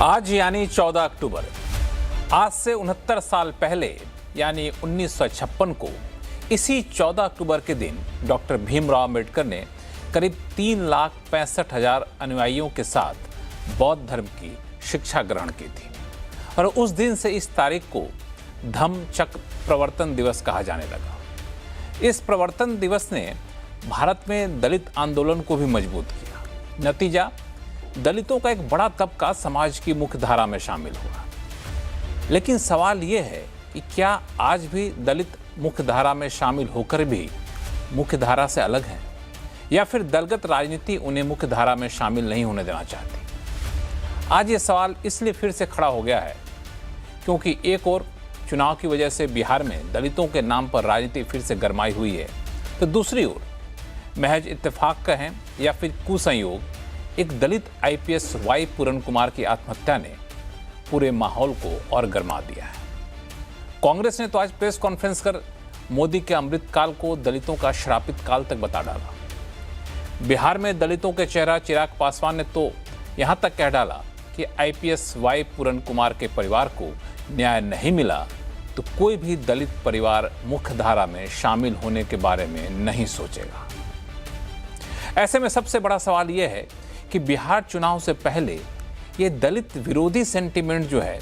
आज यानी 14 अक्टूबर, आज से 69 साल पहले यानी 1956 को इसी 14 अक्टूबर के दिन डॉक्टर भीमराव अम्बेडकर ने करीब 3,65,000 अनुयायियों के साथ बौद्ध धर्म की शिक्षा ग्रहण की थी और उस दिन से इस तारीख को धम्मचक्र प्रवर्तन दिवस कहा जाने लगा। इस प्रवर्तन दिवस ने भारत में दलित आंदोलन को भी मजबूत किया। नतीजा, दलितों का एक बड़ा तबका समाज की मुख्य धारा में शामिल हुआ। लेकिन सवाल यह है कि क्या आज भी दलित मुख्य धारा में शामिल होकर भी मुख्य धारा से अलग हैं, या फिर दलगत राजनीति उन्हें मुख्य धारा में शामिल नहीं होने देना चाहती? आज ये सवाल इसलिए फिर से खड़ा हो गया है क्योंकि एक और चुनाव की वजह से बिहार में दलितों के नाम पर राजनीति फिर से गरमाई हुई है, तो दूसरी ओर महज इत्तेफाक कहें या फिर कुसंयोग, एक दलित आईपीएस वाई पूरन कुमार की आत्महत्या ने पूरे माहौल को और गरमा दिया है। कांग्रेस ने तो आज प्रेस कॉन्फ्रेंस कर मोदी के अमृतकाल को दलितों का श्रापित काल तक बता डाला। बिहार में दलितों के चेहरा चिराग पासवान ने तो यहां तक कह डाला कि आईपीएस वाई पूरन कुमार के परिवार को न्याय नहीं मिला तो कोई भी दलित परिवार मुख्य धारा में शामिल होने के बारे में नहीं सोचेगा। ऐसे में सबसे बड़ा सवाल यह है कि बिहार चुनाव से पहले ये दलित विरोधी सेंटीमेंट जो है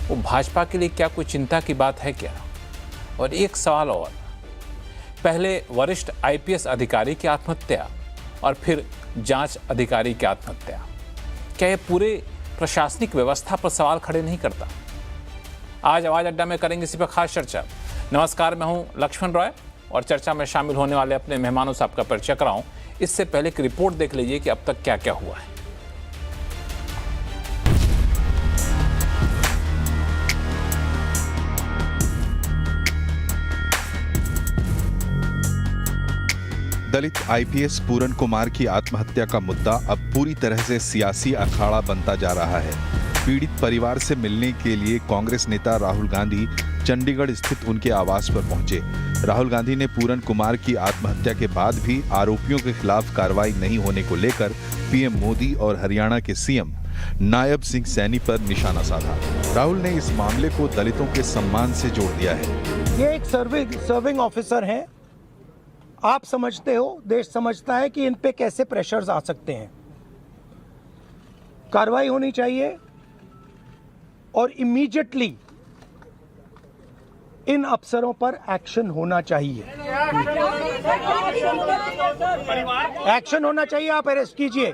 वो भाजपा के लिए क्या कोई चिंता की बात है क्या? और एक सवाल और, पहले वरिष्ठ आईपीएस अधिकारी की आत्महत्या और फिर जांच अधिकारी की आत्महत्या, क्या ये पूरे प्रशासनिक व्यवस्था पर सवाल खड़े नहीं करता? आज आवाज अड्डा में करेंगे इसी पर खास चर्चा। नमस्कार, मैं हूं लक्ष्मण रॉय और चर्चा में शामिल होने वाले अपने मेहमानों से आपका परिचय कराऊं। इससे पहले एक रिपोर्ट देख लीजिए कि अब तक क्या क्या हुआ है। दलित आईपीएस पूरन कुमार की आत्महत्या का मुद्दा अब पूरी तरह से सियासी अखाड़ा बनता जा रहा है। पीड़ित परिवार से मिलने के लिए कांग्रेस नेता राहुल गांधी चंडीगढ़ स्थित उनके आवास पर पहुंचे। राहुल गांधी ने पूरन कुमार की आत्महत्या के बाद भी आरोपियों के खिलाफ कार्रवाई नहीं होने को लेकर पीएम मोदी और हरियाणा के सीएम नायब सिंह सैनी पर निशाना साधा। राहुल ने इस मामले को दलितों के सम्मान से जोड़ दिया है। ये एक सर्विंग ऑफिसर हैं। आप समझते हो, देश समझता है कि इन पे कैसे प्रेशर्स आ सकते हैं। कार्रवाई होनी चाहिए और इमीडिएटली इन अफसरों पर एक्शन होना चाहिए। एक्शन होना चाहिए, आप अरेस्ट कीजिए।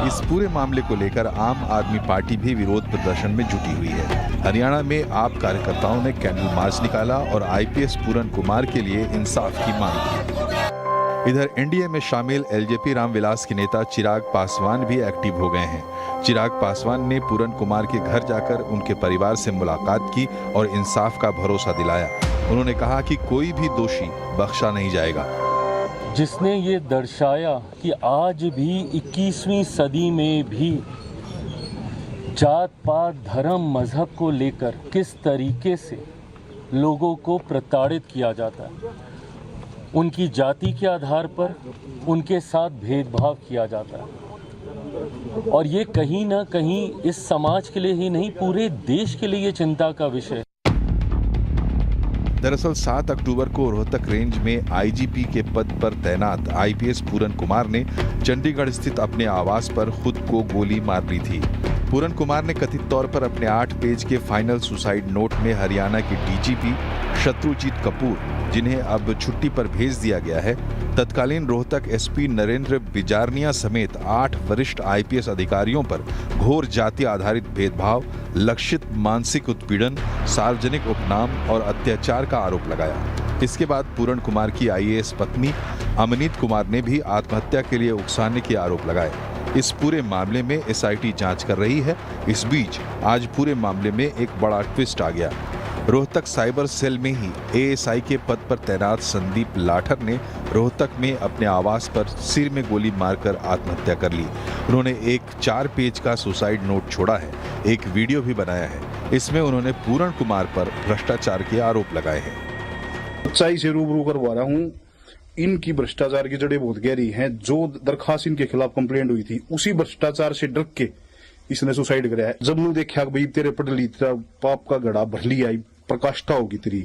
इस पूरे मामले को लेकर आम आदमी पार्टी भी विरोध प्रदर्शन में जुटी हुई है। हरियाणा में आप कार्यकर्ताओं ने कैंडल मार्च निकाला और आईपीएस पूरन कुमार के लिए इंसाफ की मांग की। इधर एनडीए में शामिल एलजेपी रामविलास के नेता चिराग पासवान भी एक्टिव हो गए हैं। चिराग पासवान ने पूरन कुमार के घर जाकर उनके परिवार से मुलाकात की और इंसाफ का भरोसा दिलाया। उन्होंने कहा कि कोई भी दोषी बख्शा नहीं जाएगा। जिसने ये दर्शाया कि आज भी 21वीं सदी में भी जात पात धर्म मजहब को लेकर किस तरीके से लोगों को प्रताड़ित किया जाता है, उनकी जाति के आधार पर उनके साथ भेदभाव किया जाता है। और ये कहीं ना कहीं इस समाज के लिए ही नहीं, पूरे देश के लिए ये चिंता का विषय है। दरअसल 7 अक्टूबर को रोहतक रेंज में आईजीपी के पद पर तैनात आईपीएस पूरन कुमार ने चंडीगढ़ स्थित अपने आवास पर खुद को गोली मार ली थी। पूरन कुमार ने कथित तौर पर अपने 8 पेज के फाइनल सुसाइड नोट में हरियाणा के डीजीपी शत्रुजीत कपूर, जिन्हें अब छुट्टी पर भेज दिया गया है, तत्कालीन रोहतक एसपी नरेंद्र बिजारनिया समेत 8 वरिष्ठ आईपीएस अधिकारियों पर घोर जाति आधारित भेदभाव, लक्षित मानसिक उत्पीड़न, सार्वजनिक उपनाम और अत्याचार का आरोप लगाया। इसके बाद पूरन कुमार की आईएएस पत्नी अमनीत कुमार ने भी आत्महत्या के लिए उकसाने के आरोप लगाए। इस पूरे मामले में एसआईटी जांच कर रही है। इस बीच आज पूरे मामले में एक बड़ा ट्विस्ट आ गया। रोहतक साइबर सेल में ही एएसआई के पद पर तैनात संदीप लाठर ने रोहतक में अपने आवास पर सिर में गोली मारकर आत्महत्या कर ली। उन्होंने एक 4 पेज का सुसाइड नोट छोड़ा है, एक वीडियो भी बनाया है। इसमें उन्होंने पूरन कुमार पर भ्रष्टाचार के आरोप लगाए हैं। सच्चाई से रूबरू करवा रहा हूँ। इनकी भ्रष्टाचार की जड़ें बहुत गहरी हैं। जो दरखास्त इनके खिलाफ कंप्लेंट हुई थी उसी भ्रष्टाचार से डर के इसने सुसाइड कराया है। जब मैं देखा भाई तेरे पटली तेरा पाप का घड़ा भर लिया, प्रकाष्ठा होगी तेरी।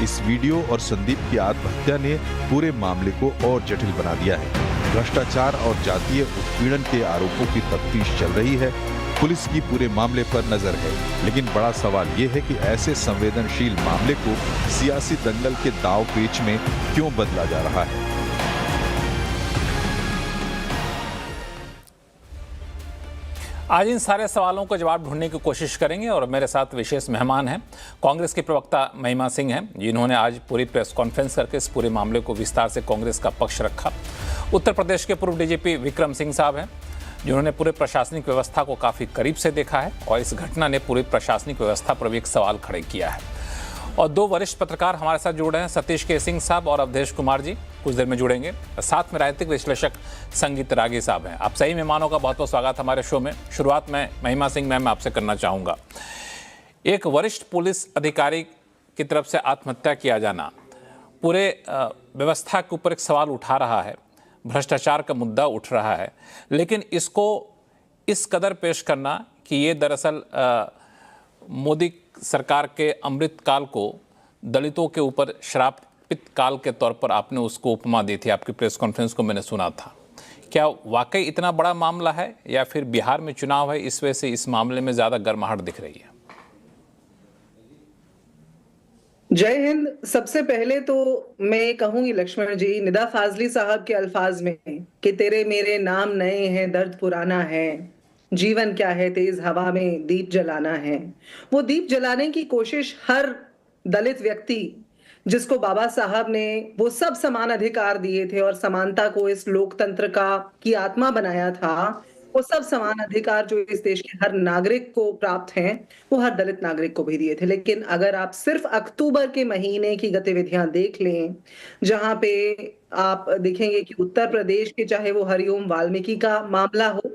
इस वीडियो और संदीप की आत्महत्या ने पूरे मामले को और जटिल बना दिया है। भ्रष्टाचार और जातीय उत्पीड़न के आरोपों की तफ्तीश चल रही है। पुलिस की पूरे मामले पर नजर है, लेकिन बड़ा सवाल ये है कि ऐसे संवेदनशील मामले को सियासी दंगल के दांव पेच में क्यों बदला जा रहा है। आज इन सारे सवालों को जवाब ढूंढने की कोशिश करेंगे और मेरे साथ विशेष मेहमान हैं। कांग्रेस के प्रवक्ता महिमा सिंह हैं, जिन्होंने आज पूरी प्रेस कॉन्फ्रेंस करके इस पूरे मामले को विस्तार से कांग्रेस का पक्ष रखा। उत्तर प्रदेश के पूर्व डीजीपी विक्रम सिंह साहब हैं, जिन्होंने पूरे प्रशासनिक व्यवस्था को काफ़ी करीब से देखा है और इस घटना ने पूरी प्रशासनिक व्यवस्था पर भी एक सवाल खड़े किया है। और दो वरिष्ठ पत्रकार हमारे साथ जुड़ रहे हैं, सतीश के सिंह साहब और अवधेश कुमार जी कुछ देर में जुड़ेंगे। साथ में राजनीतिक विश्लेषक संगीत रागी साहब हैं। आप सही मेहमानों का बहुत बहुत स्वागत हमारे शो में। शुरुआत में महिमा सिंह मैम आपसे करना चाहूँगा। एक वरिष्ठ पुलिस अधिकारी की तरफ से आत्महत्या किया जाना पूरे व्यवस्था के ऊपर एक सवाल उठा रहा है, भ्रष्टाचार का मुद्दा उठ रहा है, लेकिन इसको इस कदर पेश करना कि ये दरअसल मोदी सरकार के अमृत काल को दलितों के ऊपर श्रापित काल के तौर पर आपने उसको उपमा दी थी, आपकी प्रेस कॉन्फ्रेंस को मैंने सुना था। क्या वाकई इतना बड़ा मामला है या फिर बिहार में चुनाव है, इस वजह से इस मामले में ज़्यादा गर्माहट दिख रही है? जय हिंद। सबसे पहले तो मैं कहूंगी लक्ष्मण जी, निदा फाजली साहब के अल्फाज में कि तेरे मेरे नाम नए हैं, दर्द पुराना है, जीवन क्या है तेज हवा में दीप जलाना है। वो दीप जलाने की कोशिश हर दलित व्यक्ति जिसको बाबा साहब ने वो सब समान अधिकार दिए थे और समानता को इस लोकतंत्र की आत्मा बनाया था, वो सब समान अधिकार जो इस देश के हर नागरिक को प्राप्त हैं, वो हर दलित नागरिक को भी दिए थे। लेकिन अगर आप सिर्फ अक्टूबर के महीने की गतिविधियां देख लें, जहां पे आप देखेंगे कि उत्तर प्रदेश के चाहे वो हरिओम वाल्मीकि का मामला हो,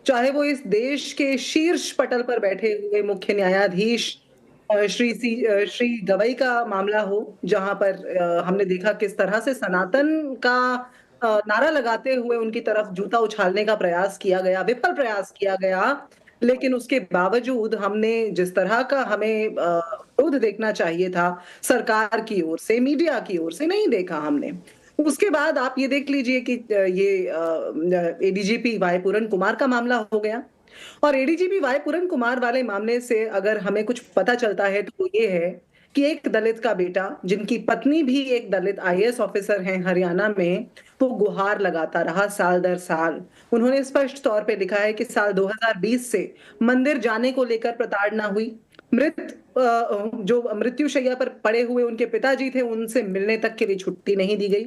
चाहे वो इस देश के शीर्ष पटल पर बैठे हुए मुख्य न्यायाधीश श्री गवई का मामला हो, जहां पर हमने देखा किस तरह से सनातन का नारा लगाते हुए उनकी तरफ जूता उछालने का प्रयास किया गया, विफल प्रयास किया गया, लेकिन उसके बावजूद हमने जिस तरह का हमें विरोध देखना चाहिए था सरकार की ओर से, मीडिया की ओर से, नहीं देखा हमने। उसके बाद आप ये देख लीजिए कि ये एडीजीपी वाई पूरन कुमार का मामला हो गया, और एडीजीपी वाई पूरन कुमार वाले मामले से अगर हमें कुछ पता चलता है तो ये है कि एक दलित का बेटा, जिनकी पत्नी भी एक दलित आईएएस ऑफिसर हैं हरियाणा में, वो गुहार लगाता रहा साल दर साल। उन्होंने स्पष्ट तौर पे लिखा है कि साल 2020 से मंदिर जाने को लेकर प्रताड़ना हुई। जो मृत्युशैया पर पड़े हुए उनके पिताजी थे, उनसे मिलने तक के लिए छुट्टी नहीं दी गई।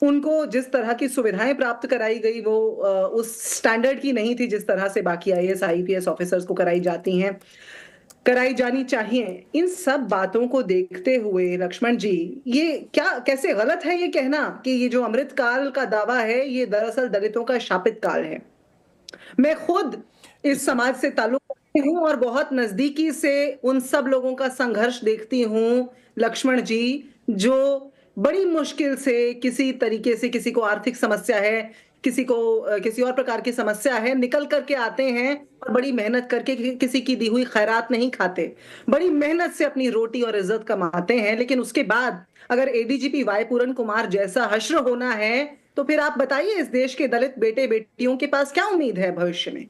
उनको जिस तरह की सुविधाएं प्राप्त कराई गई वो उस स्टैंडर्ड की नहीं थी जिस तरह से बाकी आईएएस आईपीएस ऑफिसर्स को कराई जानी चाहिए। इन सब बातों को देखते हुए लक्ष्मण जी, ये कैसे गलत है ये कहना कि ये जो अमृत काल का दावा है ये दरअसल दलितों का शापित काल है। मैं खुद इस समाज से ताल्लुक रखती हूँ और बहुत नजदीकी से उन सब लोगों का संघर्ष देखती हूँ लक्ष्मण जी, जो बड़ी मुश्किल से किसी तरीके से, किसी को आर्थिक समस्या है, किसी को किसी और प्रकार की समस्या है, निकल करके आते हैं और बड़ी मेहनत करके किसी की दी हुई खैरात नहीं खाते, बड़ी मेहनत से अपनी रोटी और इज्जत कमाते हैं। लेकिन उसके बाद अगर एडीजीपी वाई पूरन कुमार जैसा हश्र होना है तो फिर आप बताइए इस देश के दलित बेटे बेटियों के पास क्या उम्मीद है भविष्य में?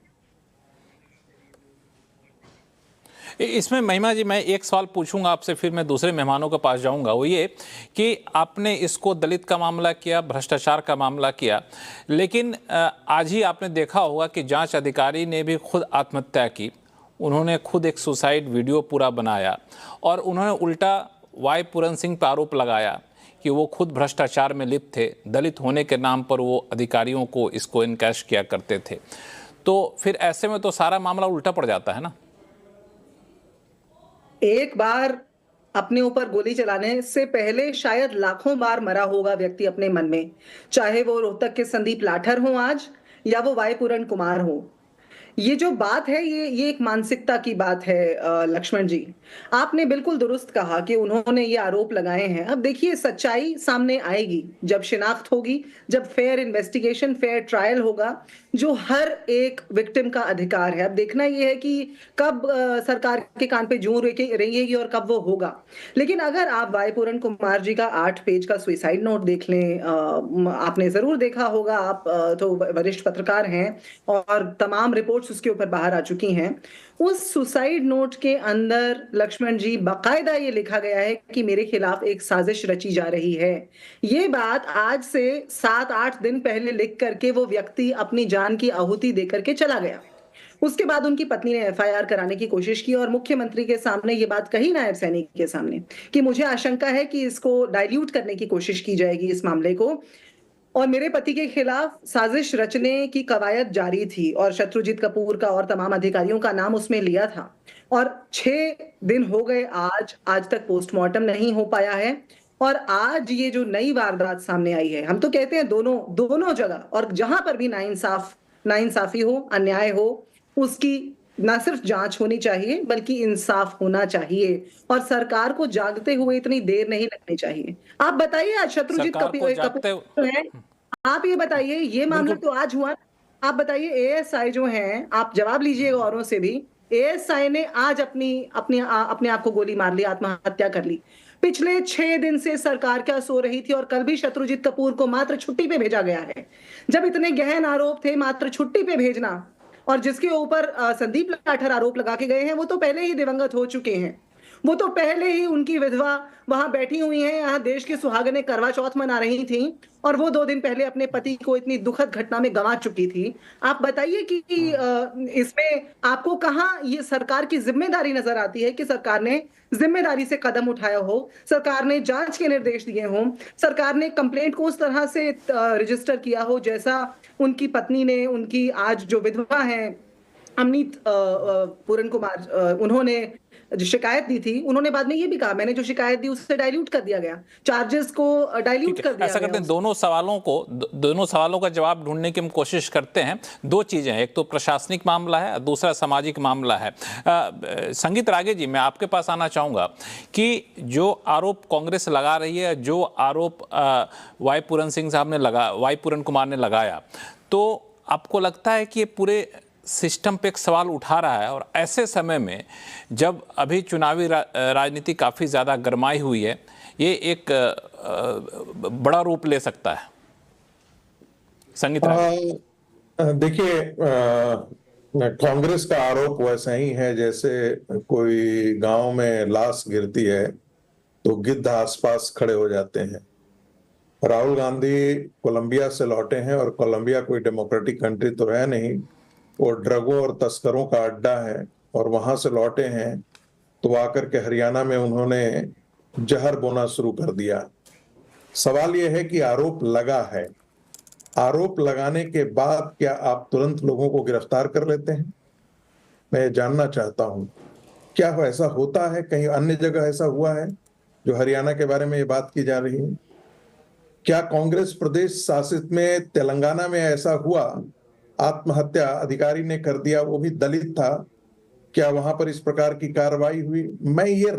इसमें महिमा जी, मैं एक सवाल पूछूंगा आपसे, फिर मैं दूसरे मेहमानों के पास जाऊंगा। वो ये कि आपने इसको दलित का मामला किया, भ्रष्टाचार का मामला किया, लेकिन आज ही आपने देखा होगा कि जांच अधिकारी ने भी खुद आत्महत्या की। उन्होंने खुद एक सुसाइड वीडियो पूरा बनाया और उन्होंने उल्टा वाई पूरन सिंह पर आरोप लगाया कि वो खुद भ्रष्टाचार में लिप्त थे, दलित होने के नाम पर वो अधिकारियों को इसको इनकैश किया करते थे। तो फिर ऐसे में तो सारा मामला उल्टा पड़ जाता है ना। एक बार अपने ऊपर गोली चलाने से पहले शायद लाखों बार मरा होगा व्यक्ति अपने मन में, चाहे वो रोहतक के संदीप लाठर हो आज या वो वाई पूरन कुमार हो। ये जो बात है ये एक मानसिकता की बात है लक्ष्मण जी। आपने बिल्कुल दुरुस्त कहा कि उन्होंने ये आरोप लगाए हैं। अब देखिए सच्चाई सामने आएगी, जब शिनाख्त होगी, जब फेयर इन्वेस्टिगेशन, फेयर ट्रायल होगा, जो हर एक विक्टिम का अधिकार है। अब देखना ये है कि कब सरकार के कान पे जूं रहेगी और कब वो होगा। लेकिन अगर आप वाई पूरन कुमार जी का 8 पेज का सुसाइड नोट देख लें, आपने जरूर देखा होगा, आप तो वरिष्ठ पत्रकार हैं और तमाम रिपोर्ट्स उसके ऊपर बाहर आ चुकी हैं। उस सुसाइड नोट के अंदर लक्ष्मण जी बाकायदा ये लिखा गया है कि मेरे खिलाफ एक साजिश रची जा रही है। ये बात आज से 7-8 दिन पहले लिख करके वो व्यक्ति अपनी जान की आहुति देकर के चला गया। उसके बाद उनकी पत्नी ने एफआईआर कराने की कोशिश की और मुख्यमंत्री के सामने ये बात कही, नायब सैनी के सामने, कि मुझे आशंका है कि इसको डाइल्यूट करने की कोशिश की जाएगी इस मामले को, और मेरे पति के खिलाफ साजिश रचने की कवायद जारी थी और शत्रुजीत कपूर का और तमाम अधिकारियों का नाम उसमें लिया था। और 6 दिन हो गए आज तक पोस्टमार्टम नहीं हो पाया है। और आज ये जो नई वारदात सामने आई है, हम तो कहते हैं दोनों जगह और जहां पर भी नाइंसाफी हो, अन्याय हो, उसकी न सिर्फ जांच होनी चाहिए बल्कि इंसाफ होना चाहिए और सरकार को जागते हुए इतनी देर नहीं लगनी चाहिए। आप बताइए, आज शत्रुजीत कपूर है, आप ये बताइए, ये मामला तो आज हुआ। आप बताइए, एएसआई जो हैं, आप जवाब लीजिएगा औरों से भी, एएसआई ने आज अपने आप को गोली मार ली, आत्महत्या कर ली। पिछले 6 दिन से सरकार क्या सो रही थी और कल भी शत्रुजीत कपूर को मात्र छुट्टी पे भेजा गया है। जब इतने गहन आरोप थे, मात्र छुट्टी पे भेजना, और जिसके ऊपर संदीप लाठर आरोप लगा के गए हैं, वो तो पहले ही दिवंगत हो चुके हैं। वो तो पहले ही उनकी विधवा वहां बैठी हुई हैं, यहाँ देश की सुहागनें करवा चौथ मना रही थी और वो 2 दिन पहले अपने पति को इतनी दुखद घटना में गंवा चुकी थी। आप बताइए कि इसमें आपको कहां ये सरकार की जिम्मेदारी नजर आती है कि सरकार ने जिम्मेदारी से कदम उठाया हो, सरकार ने जांच के निर्देश दिए हों, सरकार ने कंप्लेंट को उस तरह से रजिस्टर किया हो जैसा उनकी पत्नी ने, उनकी आज जो विधवा है अमनीत पूरन कुमार, उन्होंने जो शिकायत दी थी, उन्होंने बाद में ये भी कहा, मैंने जो शिकायत दी उससे डाइल्यूट कर दिया गया, चार्जेस को डाइल्यूट कर दिया ऐसा गया। करते हैं, दोनों सवालों का जवाब ढूंढने की हम कोशिश करते हैं। 2 चीजें हैं, एक तो प्रशासनिक मामला है, दूसरा सामाजिक मामला है। संगीत रागे जी, मैं आपके पास आना चाहूंगा कि जो आरोप कांग्रेस लगा रही है, जो आरोप वाई पूरन कुमार ने लगाया, तो आपको लगता है कि ये पूरे सिस्टम पे एक सवाल उठा रहा है, और ऐसे समय में जब अभी चुनावी राजनीति काफ़ी ज़्यादा गरमाई हुई है, ये एक बड़ा रूप ले सकता है? संगीत देखिए, कांग्रेस का आरोप वैसा ही है जैसे कोई गांव में लाश गिरती है तो गिद्ध आसपास खड़े हो जाते हैं। राहुल गांधी कोलंबिया से लौटे हैं और कोलंबिया कोई डेमोक्रेटिक कंट्री तो है नहीं, वो ड्रगों और तस्करों का अड्डा है, और वहां से लौटे हैं तो आकर के हरियाणा में उन्होंने जहर बोना शुरू कर दिया। सवाल यह है कि आरोप लगा है, आरोप लगाने के बाद क्या आप तुरंत लोगों को गिरफ्तार कर लेते हैं? मैं जानना चाहता हूं, क्या ऐसा होता है? कहीं अन्य जगह ऐसा हुआ है जो हरियाणा के बारे में ये बात की जा रही है? क्या कांग्रेस प्रदेश शासित में तेलंगाना में ऐसा हुआ? आत्महत्या अधिकारी ने कर दिया, वो भी दलित था, क्या वहां पर इस प्रकार की कार्रवाई हुई? मैं ये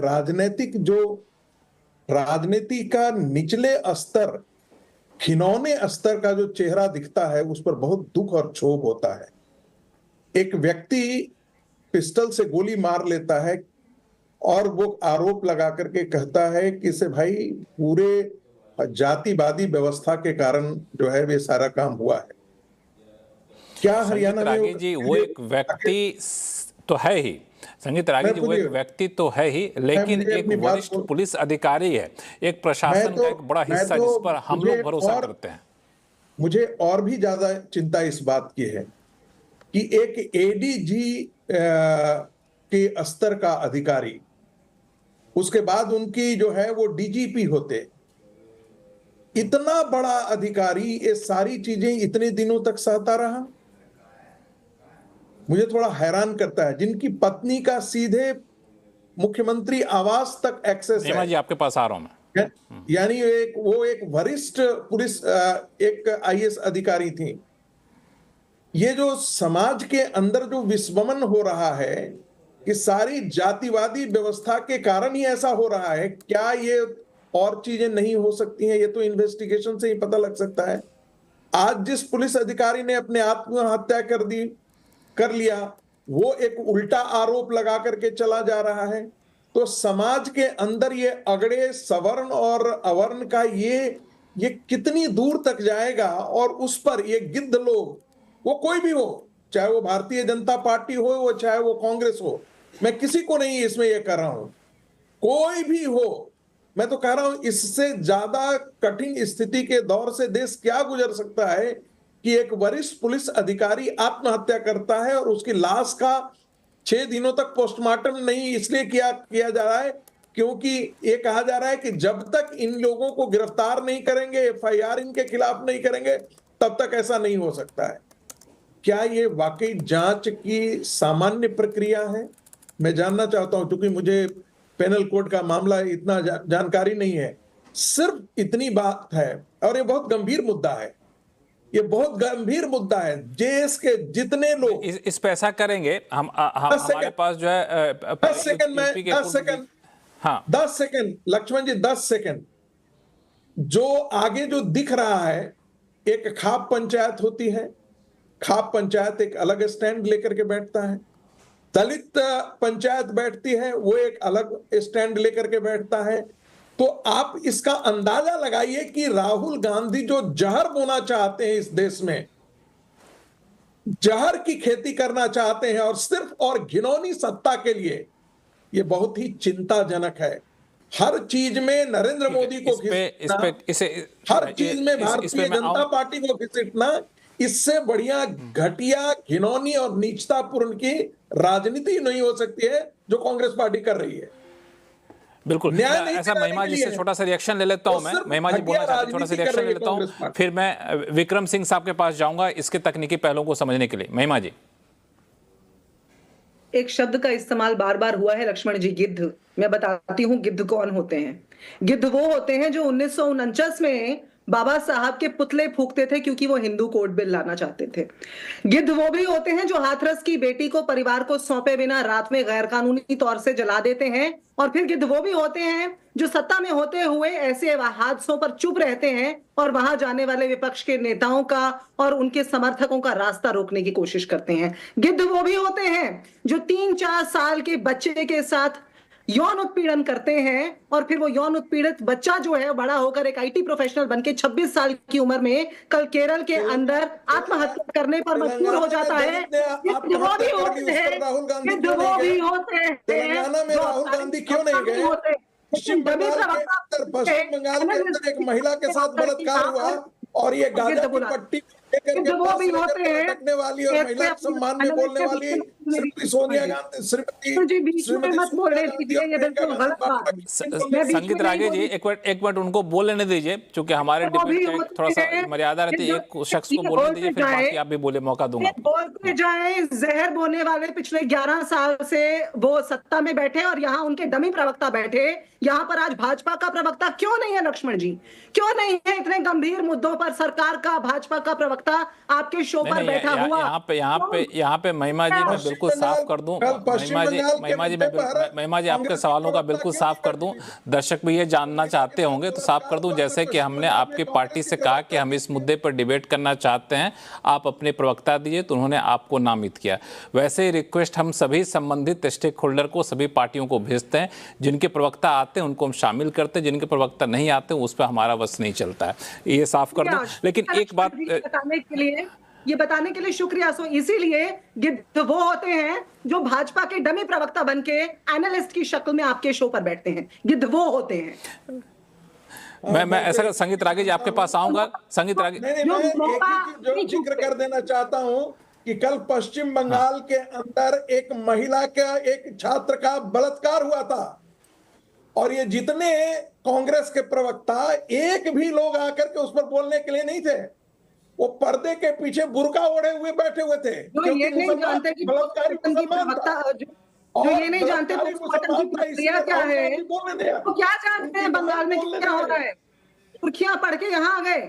राजनीति का निचले स्तर, खिलौने स्तर का जो चेहरा दिखता है, उस पर बहुत दुख और क्षोभ होता है। एक व्यक्ति पिस्टल से गोली मार लेता है और वो आरोप लगा करके कहता है कि इसे भाई पूरे जातिवादी व्यवस्था के कारण जो है वे सारा काम हुआ है। क्या हरियाणा में जी वो एक व्यक्ति तो है ही, संगीत रागे जी वो एक व्यक्ति तो है ही, लेकिन एक वरिष्ठ पुलिस अधिकारी है, एक प्रशासन का एक बड़ा हिस्सा जिस पर हम लोग भरोसा करते हैं। मुझे और भी ज्यादा चिंता इस बात की है कि एक एडीजी के स्तर का अधिकारी, उसके बाद उनकी जो है वो डीजीपी होते, इतना बड़ा अधिकारी ये सारी चीजें इतने दिनों तक सहता रहा। मुझे थोड़ा हैरान करता है। जिनकी पत्नी का सीधे मुख्यमंत्री आवास तक एक्सेस है। जी आपके पास आ रहा हूं मैं। यानी वो एक वरिष्ठ पुलिस एक आईएएस अधिकारी थी। ये जो समाज के अंदर जो विस्मरण हो रहा है कि सारी जातिवादी व्यवस्था के कारण ही ऐसा हो रहा है, क्या ये और चीजें नहीं हो सकती हैं? ये तो इन्वेस्टिगेशन से ही पता लग सकता है। आज जिस पुलिस अधिकारी ने अपने आत्महत्या कर लिया, वो एक उल्टा आरोप लगा करके चला जा रहा है। तो समाज के अंदर ये अगड़े सवर्ण और अवर्ण का ये कितनी दूर तक जाएगा, और उस पर ये गिद्ध लोग, वो कोई भी हो, चाहे वो भारतीय जनता पार्टी हो, वो चाहे वो कांग्रेस हो, मैं किसी को नहीं इसमें ये कर रहा हूं, कोई भी हो, मैं तो कह रहा हूं इससे ज्यादा कठिन स्थिति के दौर से देश क्या गुजर सकता है कि एक वरिष्ठ पुलिस अधिकारी आत्महत्या करता है और उसकी लाश का 6 दिनों तक पोस्टमार्टम नहीं इसलिए किया जा रहा है क्योंकि ये कहा जा रहा है कि जब तक इन लोगों को गिरफ्तार नहीं करेंगे, एफआईआर इनके खिलाफ नहीं करेंगे, तब तक ऐसा नहीं हो सकता है। क्या ये वाकई जांच की सामान्य प्रक्रिया है? मैं जानना चाहता हूं, क्योंकि मुझे पेनल कोड का मामला इतना जानकारी नहीं है। सिर्फ इतनी बात है, और ये बहुत गंभीर मुद्दा है, ये बहुत गंभीर मुद्दा है। देश के जितने लोग इस पे ऐसा करेंगे, हमारे पास जो है 10 सेकंड हाँ 10 सेकंड लक्ष्मण जी, 10 सेकंड। जो आगे जो दिख रहा है, एक खाप पंचायत होती है, खाप पंचायत एक अलग स्टैंड लेकर के बैठता है, दलित पंचायत बैठती है, वो एक अलग स्टैंड लेकर के बैठता है। तो आप इसका अंदाजा लगाइए कि राहुल गांधी जो जहर बोना चाहते हैं इस देश में, जहर की खेती करना चाहते हैं, और सिर्फ और घिनौनी सत्ता के लिए, ये बहुत ही चिंताजनक है। हर चीज में नरेंद्र मोदी को घसीटना, हर चीज में भारतीय जनता पार्टी को घसीटना, इससे बढ़िया घटिया, घिनौनी और नीचतापूर्ण की राजनीति नहीं हो सकती है जो कांग्रेस पार्टी कर रही है। बिल्कुल ऐसा। महिमा जी से छोटा सा रिएक्शन ले लेता हूं मैं। महिमा जी बोलना चाहते हैं, छोटा सा रिएक्शन ले लेता हूं, फिर मैं विक्रम सिंह साहब के पास जाऊंगा इसके तकनीकी पहलुओं को समझने के लिए। महिमा जी, एक शब्द का इस्तेमाल बार बार हुआ है लक्ष्मण जी, गिद्ध। मैं बताती हूँ गिद्ध कौन होते हैं। गिद्ध वो होते हैं जो 1949 में बाबा साहब के पुतले फूंकते थे क्योंकि वो हिंदू कोड बिल लाना चाहते थे। गिद्ध वो भी होते हैं जो हाथरस की बेटी को परिवार को सौंपे बिना रात में गैर कानूनी तौर से जला देते हैं। और फिर गिद्ध वो भी होते हैं जो सत्ता में होते हुए ऐसे हादसों पर चुप रहते हैं और वहां जाने वाले विपक्ष के नेताओं का और उनके समर्थकों का रास्ता रोकने की कोशिश करते हैं। गिद्ध वो भी होते हैं जो 3-4 साल के बच्चे के साथ यौन उत्पीड़न करते हैं और फिर वो यौन उत्पीड़ित बच्चा जो है बड़ा होकर एक आईटी प्रोफेशनल बनके 26 साल की उम्र में कल केरल के अंदर आत्महत्या करने पर मजबूर हो जाता है। राहुल गांधी क्यों नहीं गए? पश्चिम बंगाल के अंदर एक महिला के साथ बलात्कार हुआ और ये गाजा की पट्टी लटकने वाली और महिला सम्मान में बोलने वाली श्रीमती सोनिया गांधी, संगीत रागे जी एक मिनट उनको बोल लेने दीजिए, क्योंकि हमारे डिबेट का थोड़ा सा मर्यादा रहती है। एक शख्स को बोलने दीजिए, फिर बाकी आप भी बोले, मौका दूंगा। बोलते जाए, जहर बोने वाले पिछले 11 साल से वो सत्ता में बैठे और यहाँ उनके डमी प्रवक्ता बैठे। यहाँ पर आज भाजपा का प्रवक्ता क्यों नहीं है लक्ष्मण जी? क्यों नहीं है? इतने गंभीर मुद्दों पर सरकार का, भाजपा का प्रवक्ता आपके शो पर बैठा हुआ। यहाँ पे महिमा जी मैं बिल्कुल साफ कर दूं, महिमा जी आपके सवालों का बिल्कुल साफ कर दूं। दर्शक भी ये जानना चाहते होंगे तो साफ कर दूं, जैसे कि हमने आपकी पार्टी से कहा कि हम इस मुद्दे पर डिबेट करना चाहते हैं, आप अपने प्रवक्ता दीजिए, तो उन्होंने आपको नामित किया। वैसे ही रिक्वेस्ट हम सभी संबंधित स्टेक होल्डर को, सभी पार्टियों को भेजते हैं। जिनके प्रवक्ता आते हैं उनको हम शामिल करते हैं, जिनके प्रवक्ता नहीं आते उस पर हमारा वश नहीं चलता है। ये साफ कर दूं। लेकिन एक बात ये बताने के लिए शुक्रिया। सो इसीलिए गिद्ध वो होते हैं जो भाजपा के डमी प्रवक्ता बनके एनालिस्ट की शक्ल में आपके शो पर बैठते हैं। गिद्ध वो होते हैं। मैं ऐसा संगीत रागे जी आपके पास आऊंगा। संगीत रागे जो जिक्र कर देना चाहता हूं कि कल पश्चिम बंगाल के अंदर एक महिला का, एक छात्र का बलात्कार हुआ था और ये जितने कांग्रेस के प्रवक्ता, एक भी लोग आकर के उस पर बोलने के लिए नहीं थे। वो पर्दे के पीछे बुर्का ओढ़े हुए बैठे हुए थे। जो ये नहीं जानते कि बलात्कारी प्रवक्ता, जो ये नहीं जानते पोस्टमार्टम की प्रक्रिया क्या है, तो क्या जानते हैं बंगाल में क्या हो रहा है? सुर्खियां पढ़ के यहाँ आ गए।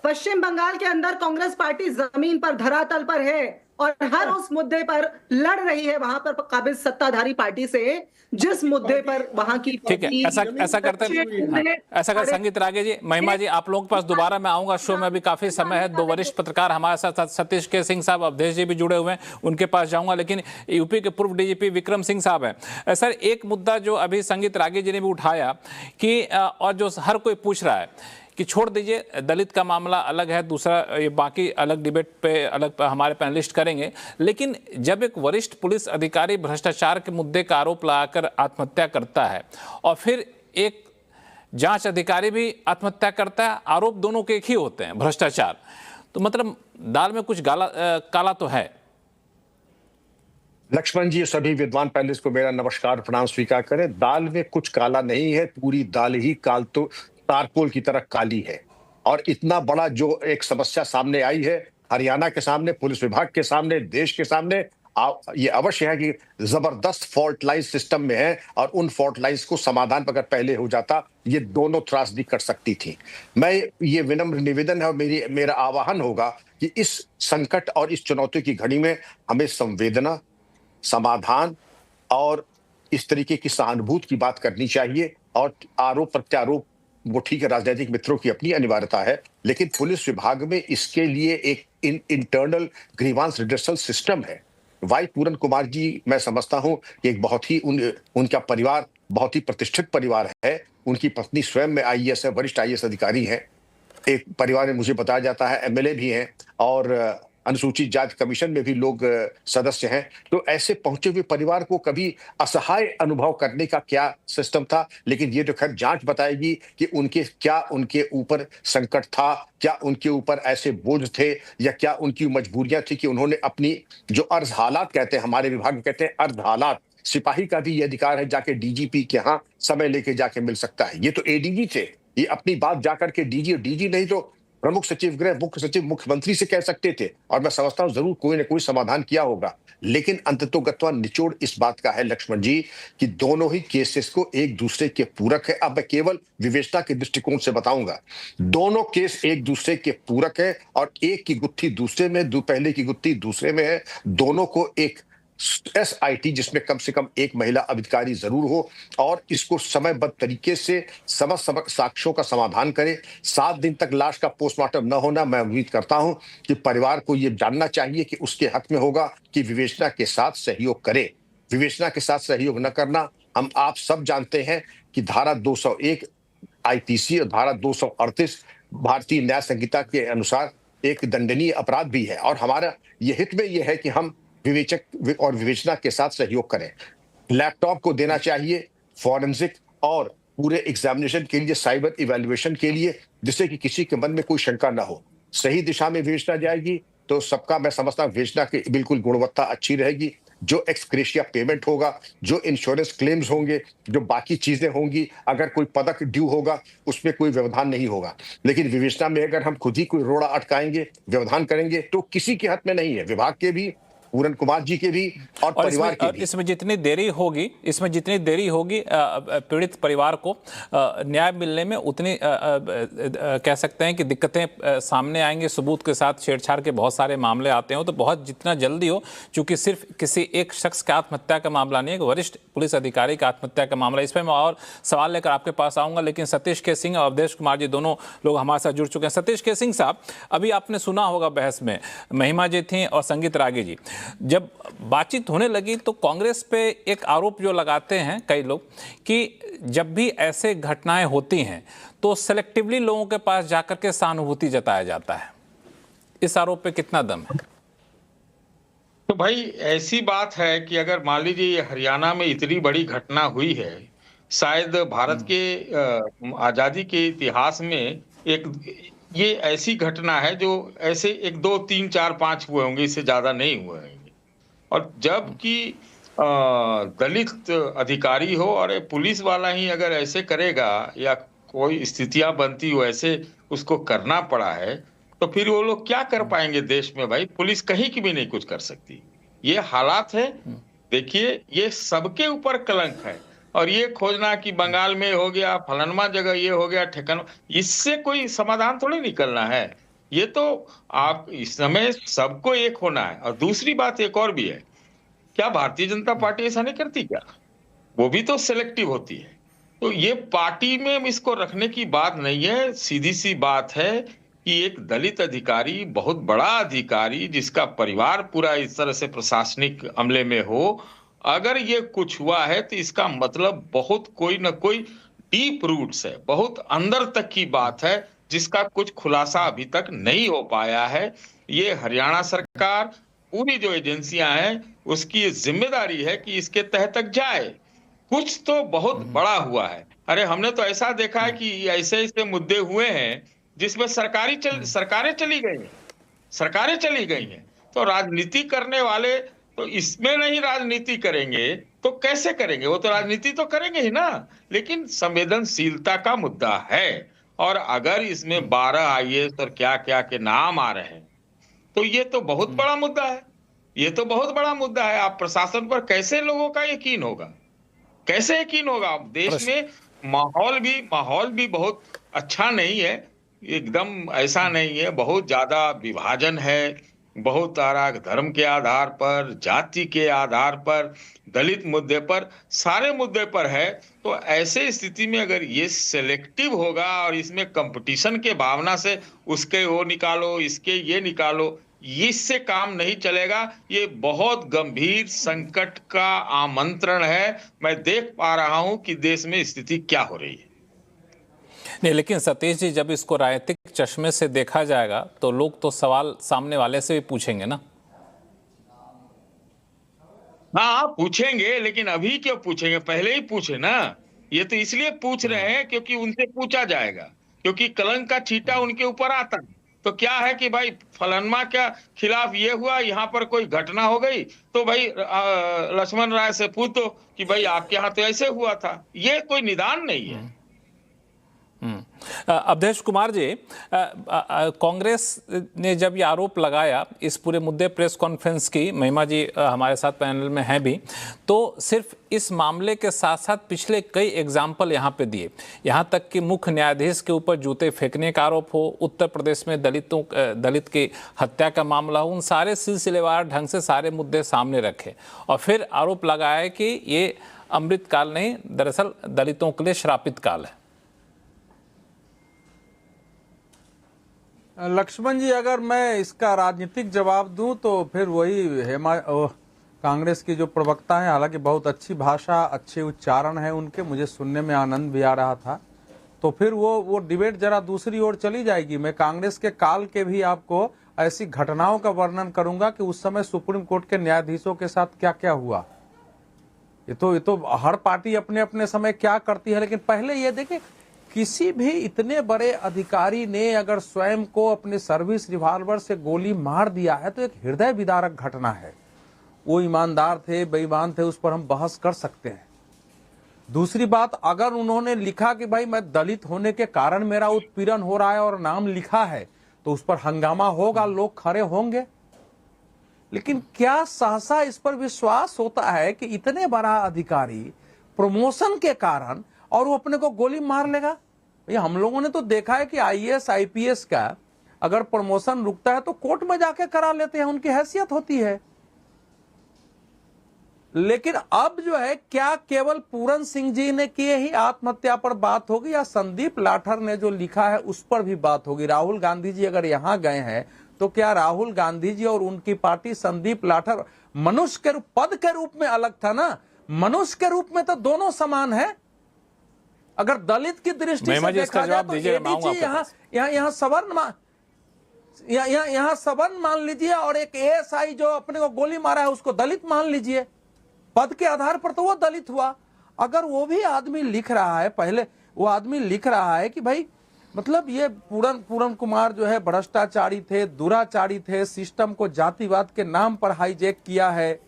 पश्चिम बंगाल के अंदर कांग्रेस पार्टी जमीन पर धरातल पर है और हर उस मुद्दे पर लड़ रही है वहां पर काबिज सत्ताधारी पार्टी से, जिस मुद्दे पर वहां की ठीक है, ऐसा करते हैं, ऐसा कर संगीत रागे जी, महिमा जी, आप लोगों के पास दोबारा मैं आऊंगा। शो में अभी काफी समय है, दो वरिष्ठ पत्रकार हमारे साथ सतीश के सिंह साहब, अवधेश जी भी जुड़े हुए हैं, उनके पास जाऊंगा, लेकिन यूपी के पूर्व डीजीपी विक्रम सिंह साहब हैं। सर, एक मुद्दा जो अभी संगीत रागे जी ने भी उठाया कि और जो हर कोई पूछ रहा है कि छोड़ दीजिए, दलित का मामला अलग है, दूसरा ये बाकी अलग डिबेट पे अलग हमारे पैनलिस्ट करेंगे, लेकिन जब एक वरिष्ठ पुलिस अधिकारी भ्रष्टाचार के मुद्दे का आरोप लगाकर आत्महत्या करता है और फिर एक जांच अधिकारी भी आत्महत्या करता है, आरोप दोनों के एक ही होते हैं, भ्रष्टाचार, तो मतलब दाल में कुछ काला तो है। लक्ष्मण जी, सभी विद्वान पैनलिस्ट को मेरा नमस्कार प्रणाम स्वीकार करें। दाल में कुछ काला नहीं है, पूरी दाल ही तारकोल की तरह काली है। और इतना बड़ा जो एक समस्या सामने आई है, हरियाणा के सामने, पुलिस विभाग के सामने, देश के सामने, ये अवश्य है कि जबरदस्त फॉल्ट लाइन सिस्टम में है और उन फॉल्ट लाइंस को समाधान अगर पहले हो जाता, ये दोनों त्रासदी कर सकती थी। मैं ये विनम्र निवेदन है और मेरा आह्वान होगा कि इस संकट और इस चुनौती की घड़ी में हमें संवेदना, समाधान और इस तरीके की सहानुभूति की बात करनी चाहिए। और आरोप प्रत्यारोप वो ठीक है, राजनीतिक मित्रों की अपनी अनिवार्यता है, लेकिन पुलिस विभाग में इसके लिए एक इंटरनल ग्रीवांस रिडर्सल सिस्टम है। वाई पूरन कुमार जी, मैं समझता हूं कि एक बहुत ही उनका परिवार बहुत ही प्रतिष्ठित परिवार है। उनकी पत्नी स्वयं में आईएएस है, वरिष्ठ आईएएस अधिकारी हैं। एक परिवार में मुझे बताया जाता है एमएलए भी हैं और अनुसूचित जाति कमीशन में भी लोग सदस्य हैं। तो ऐसे पहुंचे हुए परिवार को कभी असहाय अनुभव करने का क्या सिस्टम था, लेकिन ये तो खैर जांच बताएगी कि उनके ऊपर संकट था, क्या उनके ऊपर ऐसे बोझ थे या क्या उनकी मजबूरियां थी कि उन्होंने अपनी जो अर्ज हालात कहते हैं, हमारे विभाग में कहते हैं अर्ध हालात, सिपाही का भी ये अधिकार है जाके डीजीपी के यहाँ समय लेके जाके मिल सकता है। ये तो एडीजी थे, ये अपनी बात जाकर के डीजी नहीं तो प्रमुख सचिव गृह, मुख्य सचिव, मुख्यमंत्री से कह सकते थे और मैं समझता हूं जरूर कोई ना कोई समाधान किया होगा। लेकिन अंततोगत्वा निचोड़ इस बात का है लक्ष्मण जी कि दोनों ही केसेस को एक दूसरे के पूरक है। अब मैं केवल विवेचना के दृष्टिकोण से बताऊंगा, दोनों केस एक दूसरे के पूरक है और एक की गुत्थी दूसरे में, पहले की गुत्थी दूसरे में है। दोनों को एक SIT जिसमें कम से कम एक महिला अधिकारी जरूर हो और इसको समयबद्ध तरीके से समस्त साक्ष्यों का समाधान करे। 7 दिन तक लाश का पोस्टमार्टम न होना, मैं उम्मीद करता हूं कि परिवार को यह जानना चाहिए कि उसके हक में होगा कि विवेचना के साथ सहयोग करे। विवेचना के साथ सहयोग न करना, हम आप सब जानते हैं कि धारा 201 IPC और धारा 238 भारतीय न्याय संहिता के अनुसार एक दंडनीय अपराध भी है और हमारा यह हित में यह है कि हम विवेचक और विवेचना के साथ सहयोग करें। लैपटॉप को देना चाहिए फॉरेंसिक और पूरे एग्जामिनेशन के लिए, साइबर इवैल्यूएशन के लिए, जिससे कि किसी के मन में कोई शंका ना हो। सही दिशा में विवेचना जाएगी तो सबका, मैं समझता हूं, विवेचना की बिल्कुल गुणवत्ता अच्छी रहेगी। जो एक्सक्रेशिया पेमेंट होगा, जो इंश्योरेंस क्लेम्स होंगे, जो बाकी चीजें होंगी, अगर कोई पदक ड्यू होगा उसमें कोई व्यवधान नहीं होगा। लेकिन विवेचना में अगर हम खुद ही कोई रोड़ा अटकाएंगे, व्यवधान करेंगे, तो किसी के हाथ में नहीं है, विभाग के भी, पूरन कुमार जी के भी और परिवार के भी। इसमें जितनी देरी होगी पीड़ित परिवार को न्याय मिलने में, उतनी कह सकते हैं कि दिक्कतें सामने आएंगे। सबूत के साथ छेड़छाड़ के बहुत सारे मामले आते हो, तो बहुत जितना जल्दी हो, चूंकि सिर्फ किसी एक शख्स का आत्महत्या का मामला नहीं है, वरिष्ठ पुलिस अधिकारी का आत्महत्या का मामला। इस पर मैं और सवाल लेकर आपके पास आऊंगा, लेकिन सतीश के सिंह और अवधेश कुमार जी दोनों लोग हमारे साथ जुड़ चुके हैं। सतीश के सिंह साहब, अभी आपने सुना होगा बहस में महिमा जी थी और संगीत रागे जी, जब बातचीत होने लगी तो कांग्रेस पे एक आरोप जो लगाते हैं कई लोग कि जब भी ऐसे घटनाएं होती हैं तो सेलेक्टिवली लोगों के पास जाकर के सहानुभूति जताया जाता है। इस आरोप पे कितना दम है? तो भाई ऐसी बात है कि अगर मान लीजिए हरियाणा में इतनी बड़ी घटना हुई है, शायद भारत के आजादी के इतिहास में ये ऐसी घटना है जो ऐसे 1 2 3 4 5 हुए होंगे, इससे ज्यादा नहीं हुए होंगे। और जबकि दलित अधिकारी हो और पुलिस वाला ही अगर ऐसे करेगा या कोई स्थितियां बनती हो ऐसे उसको करना पड़ा है, तो फिर वो लोग क्या कर पाएंगे देश में? भाई पुलिस कहीं की भी नहीं कुछ कर सकती, ये हालात है। देखिए, ये सबके ऊपर कलंक है और ये खोजना कि बंगाल में हो गया, फलानमा जगह ये हो गया, ठिकाना, इससे कोई समाधान थोड़ी निकलना है। ये तो आप इस समय सबको एक होना है। और दूसरी बात एक और भी है, क्या भारतीय जनता पार्टी ऐसा नहीं करती क्या? वो भी तो सिलेक्टिव होती है। तो ये पार्टी में इसको रखने की बात नहीं है। सीधी सी बात है कि एक दलित अधिकारी, बहुत बड़ा अधिकारी, जिसका परिवार पूरा इस तरह से प्रशासनिक अमले में हो, अगर ये कुछ हुआ है तो इसका मतलब बहुत कोई ना कोई डीप रूट्स है, बहुत अंदर तक की बात है, जिसका कुछ खुलासा अभी तक नहीं हो पाया है। ये हरियाणा सरकार, पूरी जो एजेंसियां हैं, उसकी जिम्मेदारी है कि इसके तह तक जाए। कुछ तो बहुत बड़ा हुआ है। अरे हमने तो ऐसा देखा है कि ऐसे ऐसे मुद्दे हुए हैं जिसमें सरकारें चली गई हैं। तो राजनीति करने वाले तो इसमें नहीं राजनीति करेंगे तो कैसे करेंगे? वो तो राजनीति तो करेंगे ही ना। लेकिन संवेदनशीलता का मुद्दा है, और अगर इसमें 12 आईएएस और क्या क्या के नाम आ रहे हैं तो ये तो बहुत बड़ा मुद्दा है। ये तो बहुत बड़ा मुद्दा है। आप प्रशासन पर कैसे लोगों का यकीन होगा? कैसे यकीन होगा? देश में माहौल भी बहुत अच्छा नहीं है। एकदम ऐसा नहीं है। बहुत ज्यादा विभाजन है, बहुत सारा धर्म के आधार पर, जाति के आधार पर, दलित मुद्दे पर, सारे मुद्दे पर है। तो ऐसे स्थिति में अगर ये सिलेक्टिव होगा और इसमें कंपटीशन के भावना से उसके वो निकालो, इसके ये निकालो, इससे काम नहीं चलेगा। ये बहुत गंभीर संकट का आमंत्रण है। मैं देख पा रहा हूं कि देश में स्थिति क्या हो रही है। नहीं, लेकिन सतीश जी, जब इसको राजनीतिक चश्मे से देखा जाएगा तो लोग तो सवाल सामने वाले से भी पूछेंगे ना। हाँ पूछेंगे, लेकिन अभी क्यों पूछेंगे? पहले ही पूछे ना। ये तो इसलिए पूछ रहे हैं क्योंकि उनसे पूछा जाएगा, क्योंकि कलंक का छींटा उनके ऊपर आता है। तो क्या है कि भाई फलाना के खिलाफ ये हुआ, यहाँ पर कोई घटना हो गई, तो भाई लक्ष्मण राय से पूछो कि भाई आपके यहाँ तो ऐसे हुआ था। ये कोई निदान नहीं है। अवधेश कुमार जी, कांग्रेस ने जब ये आरोप लगाया इस पूरे मुद्दे, प्रेस कॉन्फ्रेंस की, महिमा जी हमारे साथ पैनल में हैं भी, तो सिर्फ इस मामले के साथ साथ पिछले कई एग्जाम्पल यहाँ पे दिए। यहाँ तक कि मुख्य न्यायाधीश के ऊपर जूते फेंकने का आरोप हो, उत्तर प्रदेश में दलित की हत्या का मामला हो, उन सारे सिलसिलेवार ढंग से सारे मुद्दे सामने रखे और फिर आरोप लगाया कि ये अमृत काल नहीं, दरअसल दलितों के लिए श्रापित काल है। लक्ष्मण जी, अगर मैं इसका राजनीतिक जवाब दूं तो फिर वही कांग्रेस की जो प्रवक्ता है, हालांकि बहुत अच्छी भाषा, अच्छे उच्चारण है उनके, मुझे सुनने में आनंद भी आ रहा था, तो फिर वो डिबेट जरा दूसरी ओर चली जाएगी। मैं कांग्रेस के काल के भी आपको ऐसी घटनाओं का वर्णन करूंगा कि उस समय सुप्रीम कोर्ट के न्यायाधीशों के साथ क्या क्या हुआ। ये तो हर पार्टी अपने अपने समय क्या करती है, लेकिन पहले ये देखिए, किसी भी इतने बड़े अधिकारी ने अगर स्वयं को अपने सर्विस रिवॉल्वर से गोली मार दिया है तो एक हृदय विदारक घटना है। वो ईमानदार थे, बेईमान थे, उस पर हम बहस कर सकते हैं। दूसरी बात, अगर उन्होंने लिखा कि भाई मैं दलित होने के कारण मेरा उत्पीड़न हो रहा है और नाम लिखा है, तो उस पर हंगामा होगा, लोग खड़े होंगे। लेकिन क्या सहसा इस पर विश्वास होता है कि इतने बड़ा अधिकारी प्रमोशन के कारण और वो अपने को गोली मार लेगा? भैया, हम लोगों ने तो देखा है कि आईएएस आईपीएस का अगर प्रमोशन रुकता है तो कोर्ट में जाके करा लेते हैं, उनकी हैसियत होती है। लेकिन अब जो है, क्या केवल पूरन सिंह जी ने किए ही आत्महत्या पर बात होगी या संदीप लाठर ने जो लिखा है उस पर भी बात होगी? राहुल गांधी जी अगर यहां गए हैं तो क्या राहुल गांधी जी और उनकी पार्टी संदीप लाठर मनुष्य के रूप, पद के रूप में अलग था ना, मनुष्य के रूप में तो दोनों समान है। अगर दलित की दृष्टि से देखा जाए तो एडीजी यहाँ सवर्ण मान लीजिए और एक एएसआई जो अपने को गोली मारा है उसको दलित मान लीजिए, पद के आधार पर तो वो दलित हुआ। अगर वो भी आदमी लिख रहा है, पहले वो आदमी लिख रहा है कि भाई मतलब ये पूरन कुमार जो है भ्रष्टाचारी थे, दुराचारी थे, सिस्टम को जातिवाद के नाम पर हाईजैक किया है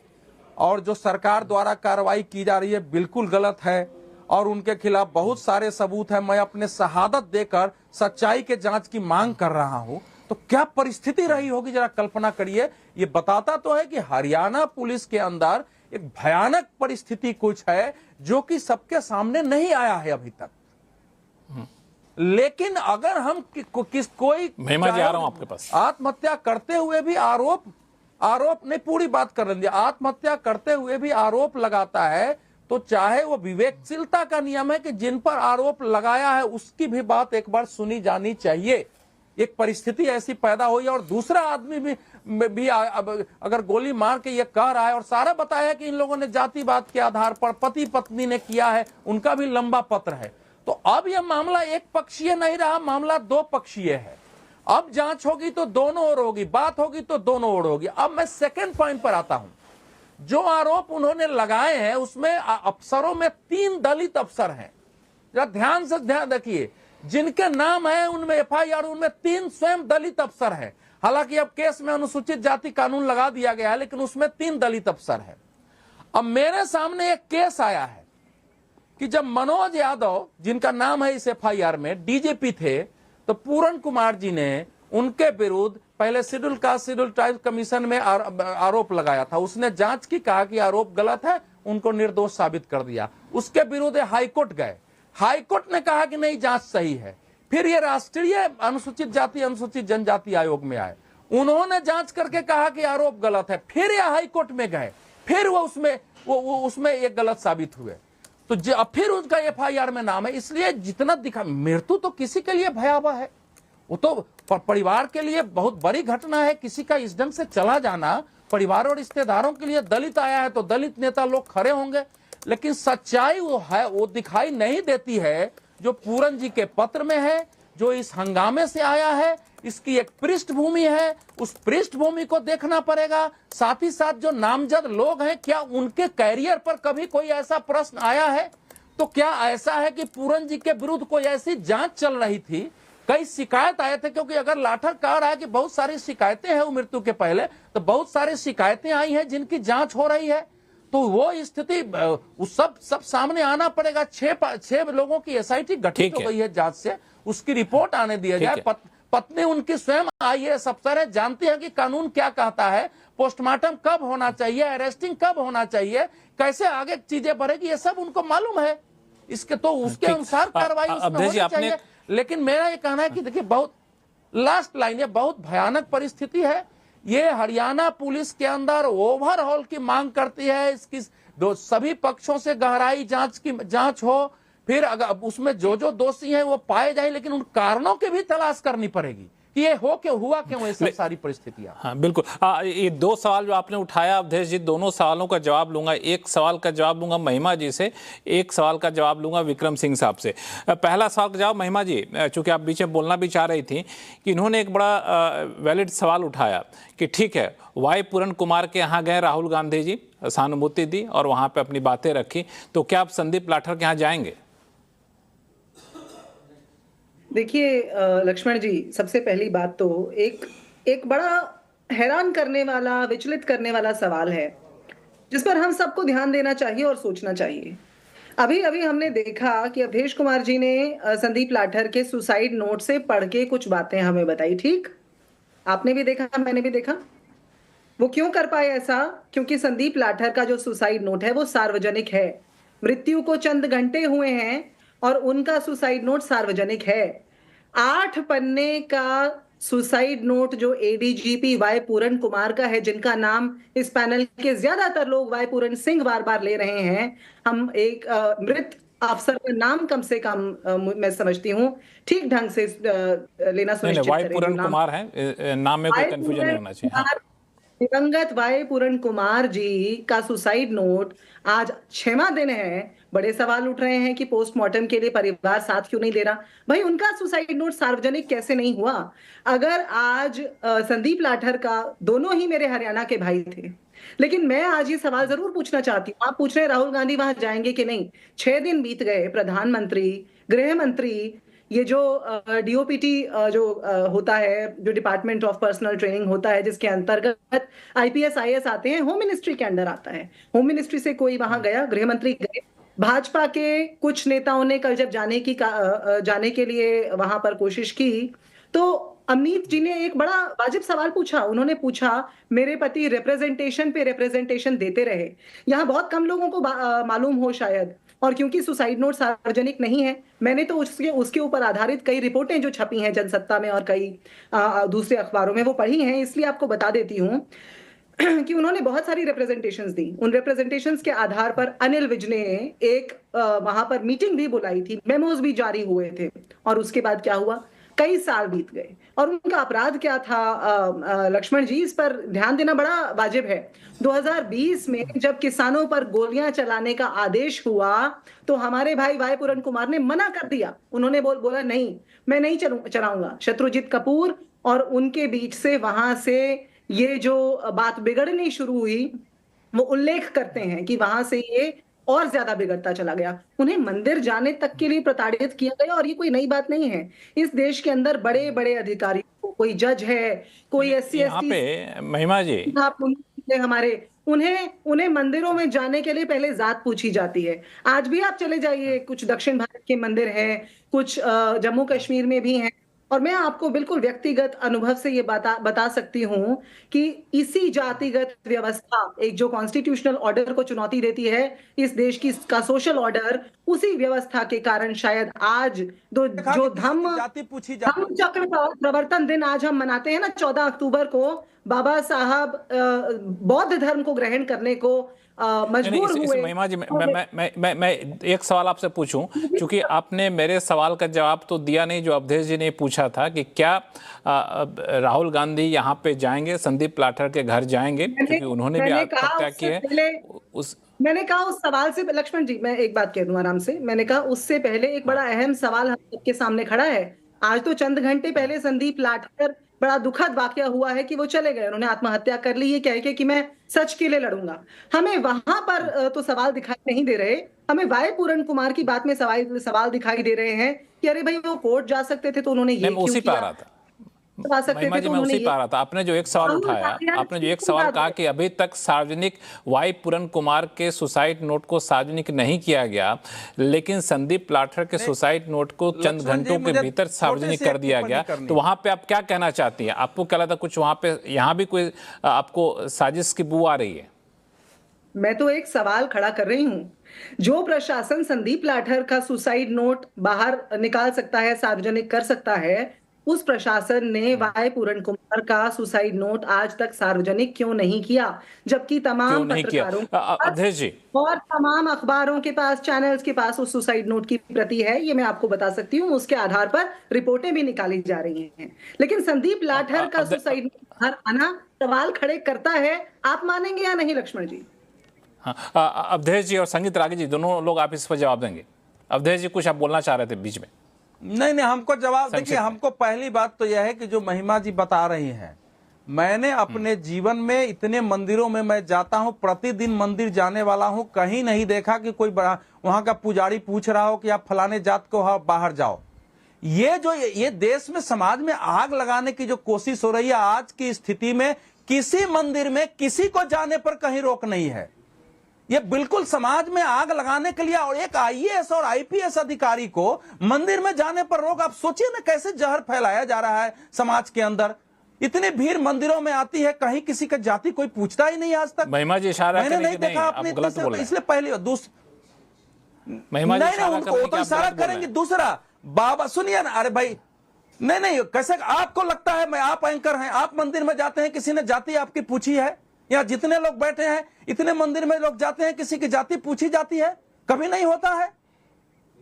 और जो सरकार द्वारा कार्रवाई की जा रही है बिल्कुल गलत है और उनके खिलाफ बहुत सारे सबूत है, मैं अपने शहादत देकर सच्चाई के जांच की मांग कर रहा हूं, तो क्या परिस्थिति रही होगी जरा कल्पना करिए। ये बताता तो है कि हरियाणा पुलिस के अंदर एक भयानक परिस्थिति कुछ है जो कि सबके सामने नहीं आया है अभी तक। लेकिन अगर हम कोई महिमा जी आ रहा हूं आपके पास। आत्महत्या करते हुए भी आरोप नहीं, पूरी बात कर रहे हैं, आत्महत्या करते हुए भी आरोप लगाता है, तो चाहे वो विवेकशीलता का नियम है कि जिन पर आरोप लगाया है उसकी भी बात एक बार सुनी जानी चाहिए। एक परिस्थिति ऐसी पैदा हुई और दूसरा आदमी भी अगर गोली मार के ये कह रहा है और सारा बताया कि इन लोगों ने जातिवाद के आधार पर पति पत्नी ने किया है, उनका भी लंबा पत्र है, तो अब यह मामला एक पक्षीय नहीं रहा, मामला दो पक्षीय है। अब जांच होगी तो दोनों ओर होगी, बात होगी तो दोनों ओर होगी। अब मैं सेकंड पॉइंट पर आता हूं। जो आरोप उन्होंने लगाए हैं उसमें अफसरों में 3 दलित अफसर हैं। जरा ध्यान से ध्यान रखिए, जिनके नाम है उनमें एफआईआर, उनमें 3 स्वयं दलित अफसर हैं। हालांकि अब केस में अनुसूचित जाति कानून लगा दिया गया है, लेकिन उसमें 3 दलित अफसर हैं। अब मेरे सामने एक केस आया है कि जब मनोज यादव, जिनका नाम है इस एफआईआर में, डीजीपी थे, तो पूरन कुमार जी ने उनके विरुद्ध पहले schedule caste schedule tribe commission में आरोप लगाया था। उसने जांच की, कहा कि आरोप गलत है, उनको निर्दोष साबित कर दिया। उसके विरुद्ध हाईकोर्ट गए, हाईकोर्ट ने कहा कि नहीं, जांच सही है। फिर ये राष्ट्रीय अनुसूचित जाति अनुसूचित जनजाति आयोग में आए, उन्होंने जांच करके कहा कि आरोप गलत है। फिर ये हाईकोर्ट में गए, फिर वो उसमें एक गलत साबित हुए, तो फिर उनका एफआईआर में नाम है। इसलिए जितना दिखा, मृत्यु तो किसी के लिए भयावह है, वो तो परिवार के लिए बहुत बड़ी घटना है। किसी का इस ढंग से चला जाना परिवार और रिश्तेदारों के लिए। दलित आया है तो दलित नेता लोग खड़े होंगे, लेकिन सच्चाई वो है, वो दिखाई नहीं देती है जो पूरन जी के पत्र में है, जो इस हंगामे से आया है। इसकी एक पृष्ठभूमि है, उस पृष्ठभूमि को देखना पड़ेगा। साथ ही साथ जो नामजद लोग हैं, क्या उनके कैरियर पर कभी कोई ऐसा प्रश्न आया है? तो क्या ऐसा है कि पूरन जी के विरुद्ध कोई ऐसी जांच चल रही थी? कई शिकायत आए थे, क्योंकि अगर लाठर कह रहा है कि बहुत सारी शिकायतें हैं मृत्यु के पहले, तो बहुत सारी शिकायतें आई हैं जिनकी जांच हो रही है। तो वो स्थिति उस सब सामने आना पड़ेगा। 6 लोगों की एसआईटी गठित हो गई है जांच से, उसकी रिपोर्ट आने दिया जाए। पत्नी उनकी स्वयं आईएएस अफसर है, जानती है कि कानून क्या कहता है, पोस्टमार्टम कब होना चाहिए, अरेस्टिंग कब होना चाहिए, कैसे आगे चीजें बढ़ेगी, ये सब उनको मालूम है। इसके तो उसके अनुसार कार्रवाई उसमें होनी चाहिए। लेकिन मेरा ये कहना है कि देखिए, बहुत लास्ट लाइन, ये बहुत भयानक परिस्थिति है। ये हरियाणा पुलिस के अंदर ओवरऑल की मांग करती है, इसकी सभी पक्षों से गहराई जांच हो, फिर अगर उसमें जो दोषी हैं वो पाए जाए, लेकिन उन कारणों की भी तलाश करनी पड़ेगी कि ये हुआ क्यों ये सब सारी परिस्थितियां। हाँ बिल्कुल। ये 2 सवाल जो आपने उठाया अवधेश जी, दोनों सवालों का जवाब लूंगा। एक सवाल का जवाब लूंगा महिमा जी से, एक सवाल का जवाब लूंगा विक्रम सिंह साहब से। पहला सवाल का जवाब महिमा जी, चूंकि आप बीच में बोलना भी चाह रही थी, कि इन्होंने एक बड़ा वैलिड सवाल उठाया कि ठीक है, वाई पूरन कुमार के यहाँ गए राहुल गांधी जी, सहानुभूति दी और वहाँ पर अपनी बातें रखी, तो क्या आप संदीप लाठर के यहाँ जाएंगे? देखिए लक्ष्मण जी, सबसे पहली बात तो एक बड़ा हैरान करने वाला, विचलित करने वाला सवाल है, जिस पर हम सबको ध्यान देना चाहिए और सोचना चाहिए। अभी हमने देखा कि अवधेश कुमार जी ने संदीप लाठर के सुसाइड नोट से पढ़ के कुछ बातें हमें बताई। ठीक, आपने भी देखा, मैंने भी देखा। वो क्यों कर पाए ऐसा? क्योंकि संदीप लाठर का जो सुसाइड नोट है वो सार्वजनिक है। मृत्यु को चंद घंटे हुए हैं और उनका सुसाइड नोट सार्वजनिक है। 8 पन्ने का सुसाइड नोट जो एडीजीपी वाई पूरन कुमार का है, जिनका नाम इस पैनल के ज्यादातर लोग वाई पूरन सिंह बार बार ले रहे हैं। हम एक मृत अफसर का नाम कम से कम मैं समझती हूँ ठीक ढंग से लेना सुनिश्चित वाई पूरन कुमार है, नाम में कोई कंफ्यूजन नहीं होना चाहिए। हाँ। दिवंगत वाई पूरन कुमार जी का सुसाइड नोट आज 6वां दिन है। बड़े सवाल उठ रहे हैं कि पोस्टमार्टम के लिए परिवार साथ क्यों नहीं दे रहा। भाई, उनका सुसाइड नोट सार्वजनिक कैसे नहीं हुआ? अगर आज संदीप लाठर का, दोनों ही मेरे हरियाणा के भाई थे, लेकिन मैं आज ये सवाल जरूर पूछना चाहती हूँ। आप पूछ रहे हैं राहुल गांधी वहां जाएंगे कि नहीं। 6 दिन बीत गए, प्रधानमंत्री, गृह मंत्री, ये जो डीओपीटी जो होता है, जो डिपार्टमेंट ऑफ पर्सनल ट्रेनिंग होता है, जिसके अंतर्गत आईपीएस आईएएस आते हैं, होम मिनिस्ट्री के अंडर आता है। होम मिनिस्ट्री से कोई वहां गया? गृह मंत्री गए। भाजपा के कुछ नेताओं ने कल जब जाने के लिए वहां पर कोशिश की, तो अमनीत जी ने एक बड़ा वाजिब सवाल पूछा। उन्होंने पूछा, मेरे पति रिप्रेजेंटेशन पे रिप्रेजेंटेशन देते रहे। यहाँ बहुत कम लोगों को मालूम हो शायद, और क्योंकि सुसाइड नोट सार्वजनिक नहीं है, मैंने तो उसके ऊपर आधारित कई रिपोर्टें जो छपी हैं जनसत्ता में और कई दूसरे अखबारों में वो पढ़ी हैं, इसलिए आपको बता देती हूँ कि उन्होंने बहुत सारी रिप्रेजेंटेशंस दी। उन रिप्रेजेंटेशंस के आधार पर अनिल विज ने एक वहां पर मीटिंग भी बुलाई थी, मेमोज भी जारी हुए थे, और उसके बाद क्या हुआ, कई साल बीत गए। और उनका अपराध क्या था लक्ष्मण जी, इस पर ध्यान देना बड़ा वाजिब है। 2020 में जब किसानों पर गोलियां चलाने का आदेश हुआ तो हमारे भाई वाई पूरन कुमार ने मना कर दिया। उन्होंने बोला नहीं, मैं नहीं चलाऊंगा। शत्रुजीत कपूर और उनके बीच से वहां से ये जो बात बिगड़नी शुरू हुई, वो उल्लेख करते हैं कि वहां से ये और ज्यादा बिगड़ता चला गया। उन्हें मंदिर जाने तक के लिए प्रताड़ित किया गया, और ये कोई नई बात नहीं है। इस देश के अंदर बड़े बड़े अधिकारी, कोई जज है, कोई SC ST पे महिमा जी हमारे, उन्हें मंदिरों में जाने के लिए पहले जात पूछी जाती है। आज भी आप चले जाइए, कुछ दक्षिण भारत के मंदिर हैं, कुछ जम्मू कश्मीर में भी हैं, और मैं आपको बिल्कुल व्यक्तिगत अनुभव से ये बता सकती हूं कि इसी जातिगत व्यवस्था, एक जो कॉन्स्टिट्यूशनल ऑर्डर को चुनौती देती है इस देश की का सोशल ऑर्डर, उसी व्यवस्था के कारण शायद आज जो धम्म चक्र प्रवर्तन दिन आज हम मनाते हैं ना 14 अक्टूबर को, बाबा साहब बौद्ध धर्म को ग्रहण करने को मजबूर हुए। महिमा जी, मैं एक सवाल आपसे पूछूं, क्योंकि आपने मेरे सवाल का जवाब तो दिया नहीं जो अवधेश जी ने पूछा था कि क्या राहुल गांधी यहाँ पे जाएंगे, संदीप लाठर के घर जाएंगे, क्योंकि उन्होंने भी आत्महत्या की है। मैंने कहा उस सवाल से, लक्ष्मण जी मैं एक बात कह दूं आराम से, मैंने कहा उससे पहले एक बड़ा अहम सवाल हम सबके सामने खड़ा है। आज तो चंद घंटे पहले संदीप लाठर, बड़ा दुखद वाकया हुआ है कि वो चले गए, उन्होंने आत्महत्या कर ली, ये कह के कि मैं सच के लिए लड़ूंगा। हमें वहां पर तो सवाल दिखाई नहीं दे रहे, हमें वाई पूरन कुमार की बात में सवाल दिखाई दे रहे हैं कि अरे भाई वो कोर्ट जा सकते थे तो उन्होंने ये क्यों किया, महिमा जी, मैं उसी पा रहा था। आपने जो एक सवाल उठाया, आपने जो एक सवाल कहा कि अभी तक सार्वजनिक वाई पूरन कुमार के सुसाइड नोट को सार्वजनिक नहीं किया गया, लेकिन संदीप लाठर के सुसाइड नोट को चंद घंटों के भीतर सार्वजनिक कर दिया गया। तो वहां पे आप क्या कहना चाहती हैं? आपको क्या लगता है कुछ वहां पे, यहाँ भी कोई आपको साजिश की बू आ रही है? मैं तो एक सवाल खड़ा कर रही हूं, जो प्रशासन संदीप लाठर का सुसाइड नोट बाहर निकाल सकता है, सार्वजनिक कर सकता है, उस प्रशासन ने वाई पूरन कुमार का सुसाइड नोट आज तक सार्वजनिक क्यों नहीं किया, जबकि तमाम पत्रकारों और तमाम अखबारों के पास, चैनल्स के पास उस सुसाइड नोट की प्रति है। ये मैं आपको बता सकती हूँ, उसके आधार पर रिपोर्टें भी निकाली जा रही हैं। लेकिन संदीप लाठर का सुसाइड नोट बाहर आना सवाल खड़े करता है। आप मानेंगे या नहीं लक्ष्मण जी? हाँ, अवधेश जी और संगीत रागी जी, दोनों लोग आप इस पर जवाब देंगे। अवधेश जी कुछ आप बोलना चाह रहे थे बीच में। नहीं, हमको जवाब देखिए, हमको पहली बात तो यह है कि जो महिमा जी बता रही हैं, मैंने अपने जीवन में इतने मंदिरों में मैं जाता हूं, प्रतिदिन मंदिर जाने वाला हूं, कहीं नहीं देखा कि कोई बड़ा वहां का पुजारी पूछ रहा हो कि आप फलाने जात को बाहर जाओ। ये देश में समाज में आग लगाने की जो कोशिश हो रही है आज की स्थिति में, किसी मंदिर में किसी को जाने पर कहीं रोक नहीं है। ये बिल्कुल समाज में आग लगाने के लिए, और एक IAS और IPS अधिकारी को मंदिर में जाने पर रोक। आप सोचिए ना कैसे जहर फैलाया जा रहा है समाज के अंदर। इतनी भीड़ मंदिरों में आती है, कहीं किसी का जाति कोई पूछता ही नहीं आज तक। महिमा जी इशारा मैंने नहीं देखा अपने, इसलिए पहली महिमा जी उनको तो इशारा करेंगे। दूसरा, बाबा सुनिए ना, अरे भाई नहीं कैसे आपको लगता है, मैं आप एंकर हैं, आप मंदिर में जाते हैं, किसी ने जाति आपकी पूछी है? यहाँ जितने लोग बैठे हैं, इतने मंदिर में लोग जाते हैं, किसी की जाति पूछी जाती है? कभी नहीं होता है।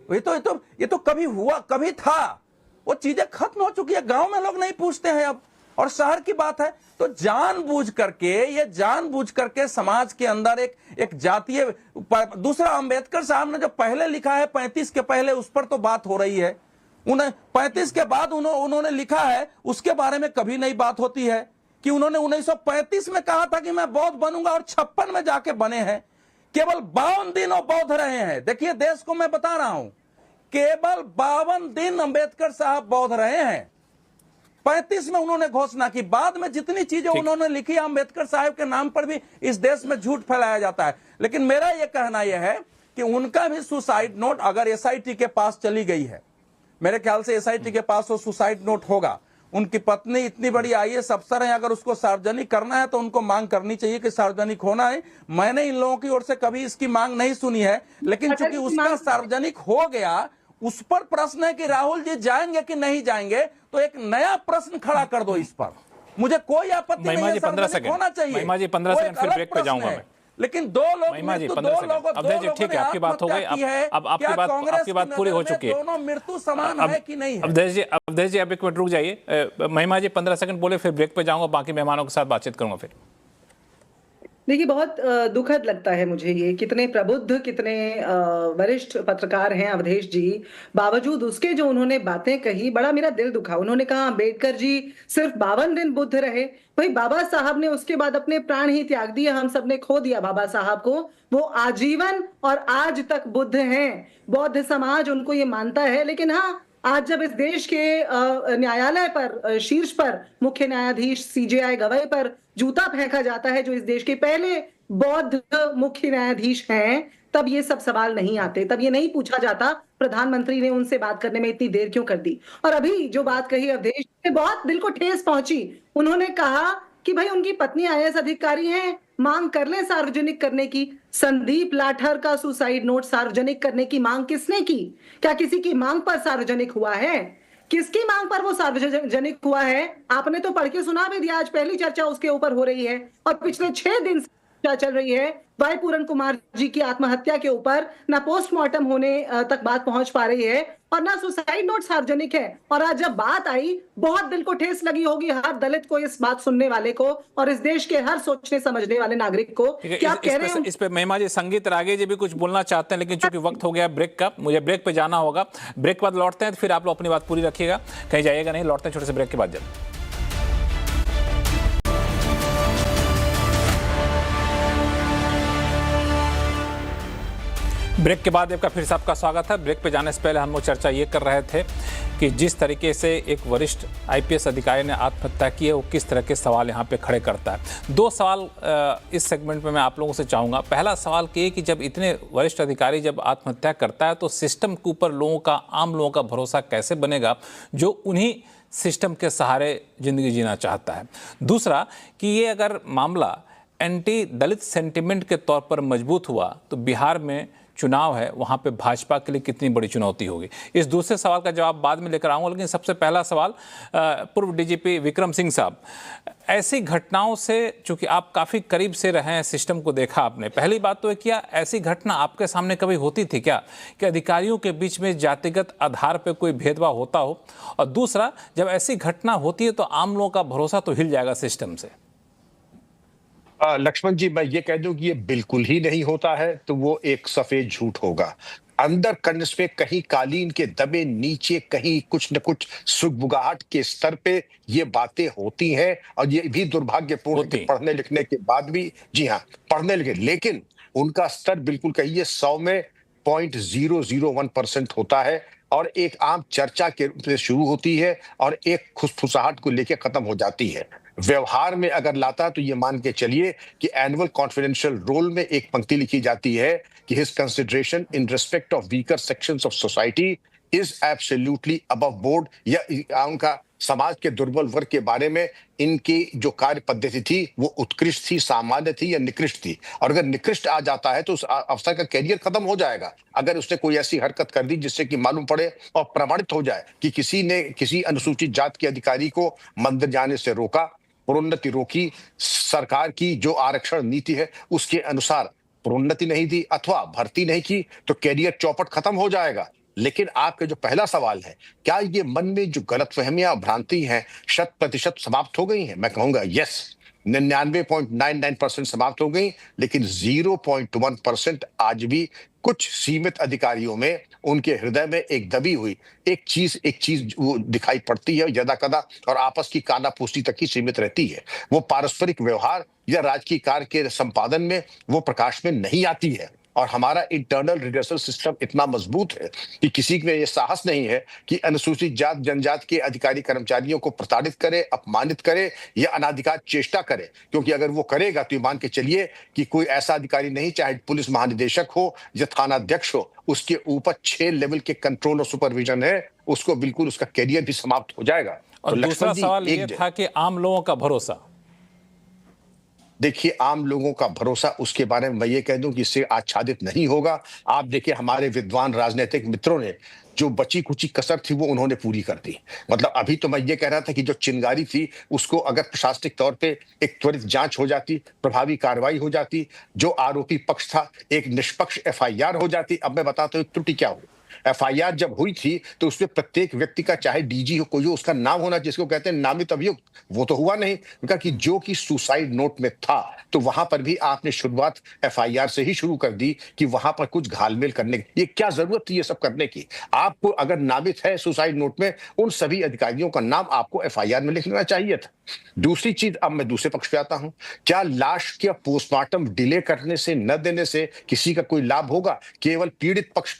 ये तो कभी हुआ, कभी था, वो चीजें खत्म हो चुकी है। गांव में लोग नहीं पूछते हैं अब, और शहर की बात है तो जानबूझ करके समाज के अंदर एक जातीय। दूसरा, अंबेडकर साहब ने जो पहले लिखा है 35 के पहले, उस पर तो बात हो रही है। 35 के बाद उन्होंने लिखा है, उसके बारे में कभी नहीं बात होती है कि उन्होंने 1935 में कहा था कि मैं बौद्ध बनूंगा, और 56 में जाके बने हैं। केवल 52 दिन वो बौद्ध रहे हैं। देखिए देश को मैं बता रहा हूं, केवल 52 दिन अंबेडकर साहब बौद्ध रहे हैं। 35 में उन्होंने घोषणा की। बाद में जितनी चीजें उन्होंने लिखी, अंबेडकर साहब के नाम पर भी इस देश में झूठ फैलाया जाता है। लेकिन मेरा यह कहना यह है कि उनका भी सुसाइड नोट अगर SIT के पास चली गई है, मेरे ख्याल से SIT के पास वो सुसाइड नोट होगा, उनकी पत्नी इतनी बड़ी आईएएस अफसर है, अगर उसको सार्वजनिक करना है तो उनको मांग करनी चाहिए कि सार्वजनिक होना है। मैंने इन लोगों की ओर से कभी इसकी मांग नहीं सुनी है, लेकिन चूंकि उसका सार्वजनिक हो गया, उस पर प्रश्न है कि राहुल जी जाएंगे कि नहीं जाएंगे, तो एक नया प्रश्न खड़ा कर दो इस पर। मुझे कोई आपत्ति नहीं है, सार्वजनिक होना चाहिए। महिमा जी 15 सेकंड, फिर ब्रेक पे जाऊंगा मैं। लेकिन दो लोग, महिमा जी 15 सेकंड। अवधेश जी ठीक है, आपकी बात हो गई। अब आपकी बात पूरी हो चुकी है। दोनों मृत्यु समान है कि नहीं है? अवधेश जी अब एक मिनट रुक जाइए। महिमा जी 15 सेकंड बोले, फिर ब्रेक पे जाऊंगा, बाकी मेहमानों के साथ बातचीत करूंगा फिर। देखिए, बहुत दुखद लगता है मुझे ये, कितने प्रबुद्ध, कितने वरिष्ठ पत्रकार हैं अवधेश जी, बावजूद उसके जो उन्होंने बातें कही, बड़ा मेरा दिल दुखा। उन्होंने कहा अम्बेडकर जी सिर्फ 52 दिन बुद्ध रहे। भाई बाबा साहब ने उसके बाद अपने प्राण ही त्याग दिए, हम सब ने खो दिया बाबा साहब को। वो आजीवन और आज तक बुद्ध हैं, बौद्ध समाज उनको ये मानता है। लेकिन हाँ, आज जब इस देश के न्यायालय पर, शीर्ष पर, मुख्य न्यायाधीश सीजेआई गवाई पर जूता फेंका जाता है, जो इस देश के पहले बौद्ध मुख्य न्यायाधीश हैं, तब ये सब सवाल नहीं आते, तब ये नहीं पूछा जाता प्रधानमंत्री ने उनसे बात करने में इतनी देर क्यों कर दी। और अभी जो बात कही अवधेश ने, बहुत दिल को ठेस पहुंची। उन्होंने कहा कि भाई उनकी पत्नी आईएएस अधिकारी हैं, मांग कर लें सार्वजनिक करने की। संदीप लाठर का सुसाइड नोट सार्वजनिक करने की मांग किसने की? क्या किसी की मांग पर सार्वजनिक हुआ है? किसकी मांग पर वो सार्वजनिक हुआ है? आपने तो पढ़ के सुना भी दिया, आज पहली चर्चा उसके ऊपर हो रही है और पिछले 6 दिन से चल रही है वाई पूरन कुमार जी की आत्महत्या के ऊपर। ना पोस्टमार्टम होने तक बात पहुंच पा रही है और ना सुसाइड नोट सार्वजनिक है। और आज जब बात आई, बहुत दिल को ठेस लगी होगी हर दलित को, इस बात सुनने वाले को, और इस देश के हर सोचने समझने वाले नागरिक को। क्या आप कह रहे हैं? इस पे महिमा जी, संगीत रागे जी भी कुछ बोलना चाहते हैं, लेकिन चूंकि वक्त हो गया ब्रेक का, मुझे ब्रेक पे जाना होगा। ब्रेक के बाद लौटते हैं, फिर आप लोग अपनी बात पूरी रखिएगा, कहीं जाइएगा नहीं। लौटते हैं छोटे से ब्रेक के बाद जल्द। ब्रेक के बाद आपका फिर से आपका स्वागत है। ब्रेक पे जाने से पहले हम लोग चर्चा ये कर रहे थे कि जिस तरीके से एक वरिष्ठ आईपीएस अधिकारी ने आत्महत्या की है, वो किस तरह के सवाल यहाँ पे खड़े करता है। 2 सवाल इस सेगमेंट में मैं आप लोगों से चाहूँगा। पहला सवाल ये कि जब इतने वरिष्ठ अधिकारी जब आत्महत्या करता है, तो सिस्टम के ऊपर लोगों का, आम लोगों का भरोसा कैसे बनेगा जो उन्हीं सिस्टम के सहारे ज़िंदगी जीना चाहता है। दूसरा कि ये अगर मामला एंटी दलित सेंटिमेंट के तौर पर मजबूत हुआ, तो बिहार में चुनाव है, वहाँ पे भाजपा के लिए कितनी बड़ी चुनौती होगी। इस दूसरे सवाल का जवाब बाद में लेकर आऊँगा, लेकिन सबसे पहला सवाल पूर्व डीजीपी विक्रम सिंह साहब, ऐसी घटनाओं से, चूंकि आप काफ़ी करीब से रहे हैं, सिस्टम को देखा आपने, पहली बात तो है क्या ऐसी घटना आपके सामने कभी होती थी क्या कि अधिकारियों के बीच में जातिगत आधार पर कोई भेदभाव होता हो? और दूसरा, जब ऐसी घटना होती है तो आम लोगों का भरोसा तो हिल जाएगा सिस्टम से। लक्ष्मण जी, मैं ये कह दूं कि ये बिल्कुल ही नहीं होता है तो वो एक सफेद झूठ होगा। अंदर कन्स पे कहीं कालीन के दबे नीचे कहीं कुछ न कुछ सुगबुगाहट के स्तर पे ये बातें होती हैं, और ये भी दुर्भाग्यपूर्ण कि पढ़ने लिखने के बाद भी, जी हाँ, पढ़ने लिखे, लेकिन उनका स्तर बिल्कुल कहिए 100 में 0.001% होता है, और एक आम चर्चा के रूप में शुरू होती है और एक खुसफुसाहट को लेकर खत्म हो जाती है। व्यवहार में अगर लाता तो ये मान के चलिए कि एनुअल कॉन्फिडेंशियल रोल में एक पंक्ति लिखी जाती है कि his consideration in respect of weaker sections of society is absolutely above board, या उनका समाज के दुर्बल वर्ग के बारे में इनकी जो कार्य पद्धति थी वो उत्कृष्ट थी, सामान्य थी या निकृष्ट थी। और अगर निकृष्ट आ जाता है तो उस अफसर का कैरियर खत्म हो जाएगा। अगर उसने कोई ऐसी हरकत कर दी जिससे कि मालूम पड़े और प्रमाणित हो जाए कि किसी ने किसी अनुसूचित जात के अधिकारी को मंदिर जाने से रोका, प्रोन्नति रोकी, सरकार की जो आरक्षण नीति है उसके अनुसार प्रोन्नति नहीं दी अथवा भर्ती नहीं की, तो कैरियर चौपट खत्म हो जाएगा। लेकिन आपका जो पहला सवाल है, क्या ये मन में जो गलतफहमियां, भ्रांति हैं 100% समाप्त हो गई हैं? मैं कहूंगा यस, 99.99% समाप्त हो गई, लेकिन 0.1% आज भी कुछ सीमित अधिकारियों में, उनके हृदय में एक दबी हुई एक चीज वो दिखाई पड़ती है यदा कदा, और आपस की कानाफूसी तक ही सीमित रहती है। वो पारस्परिक व्यवहार या राजकीय कार्य के संपादन में वो प्रकाश में नहीं आती है। और हमारा इंटरनल रिहर्सल सिस्टम इतना मजबूत है कि किसी में यह साहस नहीं है कि अनुसूचित जात जनजात के अधिकारी कर्मचारियों को प्रताड़ित करे, अपमानित करे या अनाधिकार चेष्टा करे, क्योंकि अगर वो करेगा तो मान के चलिए कि कोई ऐसा अधिकारी नहीं, चाहे पुलिस महानिदेशक हो या थानाध्यक्ष हो, उसके ऊपर 6 लेवल के कंट्रोल और सुपरविजन है, उसको बिल्कुल उसका कैरियर भी समाप्त हो जाएगा। और दूसरा लक्ष्मण जी, सवाल ये था कि आम लोगों का भरोसा। देखिए, आम लोगों का भरोसा, उसके बारे में मैं ये कह दूं कि इससे आच्छादित नहीं होगा। आप देखिए, हमारे विद्वान राजनीतिक मित्रों ने जो बची कुची कसर थी वो उन्होंने पूरी कर दी। मतलब अभी तो मैं ये कह रहा था कि जो चिंगारी थी उसको अगर प्रशासनिक तौर पे एक त्वरित जांच हो जाती, प्रभावी कार्रवाई हो जाती, जो आरोपी पक्ष था एक निष्पक्ष एफआईआर हो जाती। अब मैं बताता हूँ त्रुटि क्या हुई। एफआईआर जब हुई थी तो उसमें प्रत्येक व्यक्ति का, चाहे डीजी हो कोई हो, उसका नाम होना जिसको कहते हैं नामित अभियुक्त, वो तो हुआ नहीं। उनका कि जो कि सुसाइड नोट में था, तो वहां पर भी आपने शुरुआत एफआईआर से ही शुरू कर दी कि वहां पर कुछ घालमेल करने की। ये क्या जरूरत थी ये सब करने की? आपको अगर नामित है सुसाइड नोट में, उन सभी अधिकारियों का नाम आपको एफआईआर में लिख लेना चाहिए था। दूसरी चीज, अब मैं दूसरे पक्ष पे आता हूं, क्या लाश के पोस्टमार्टम डिले करने से, न देने से किसी का कोई लाभ होगा? केवल पीड़ित पक्ष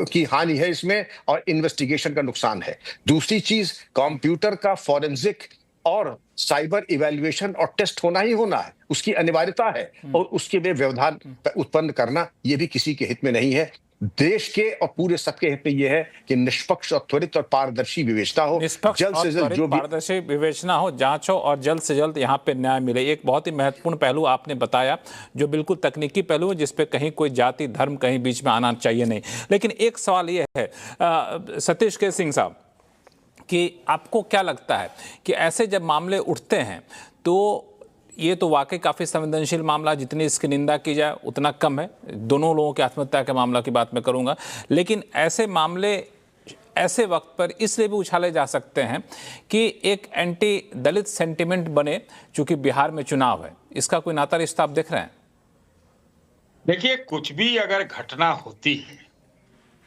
की हानि है इसमें और इन्वेस्टिगेशन का नुकसान है। दूसरी चीज, कंप्यूटर का फॉरेंसिक और साइबर इवैल्यूएशन और टेस्ट होना ही होना है, उसकी अनिवार्यता है, और उसके में व्यवधान उत्पन्न करना ये भी किसी के हित में नहीं है। देश के और पूरे सबके हित में यह है कि निष्पक्ष और त्वरित और पारदर्शी विवेचना हो, निष्पक्ष जल्द से और जल्द त्वरित जो भी पारदर्शी विवेचना हो, जांच हो और जल्द से जल्द यहाँ पे न्याय मिले। एक बहुत ही महत्वपूर्ण पहलू आपने बताया जो बिल्कुल तकनीकी पहलू है, जिसपे कहीं कोई जाति धर्म कहीं बीच में आना चाहिए नहीं। लेकिन एक सवाल ये है सतीश के सिंह साहब कि आपको क्या लगता है कि ऐसे जब मामले उठते हैं तो ये तो वाकई काफ़ी संवेदनशील मामला, जितनी इसकी निंदा की जाए उतना कम है। दोनों लोगों की आत्महत्या के मामला की बात मैं करूंगा, लेकिन ऐसे मामले ऐसे वक्त पर इसलिए भी उछाले जा सकते हैं कि एक एंटी दलित सेंटिमेंट बने, चूंकि बिहार में चुनाव है। इसका कोई नाता रिश्ता आप देख रहे हैं? देखिए, कुछ भी अगर घटना होती है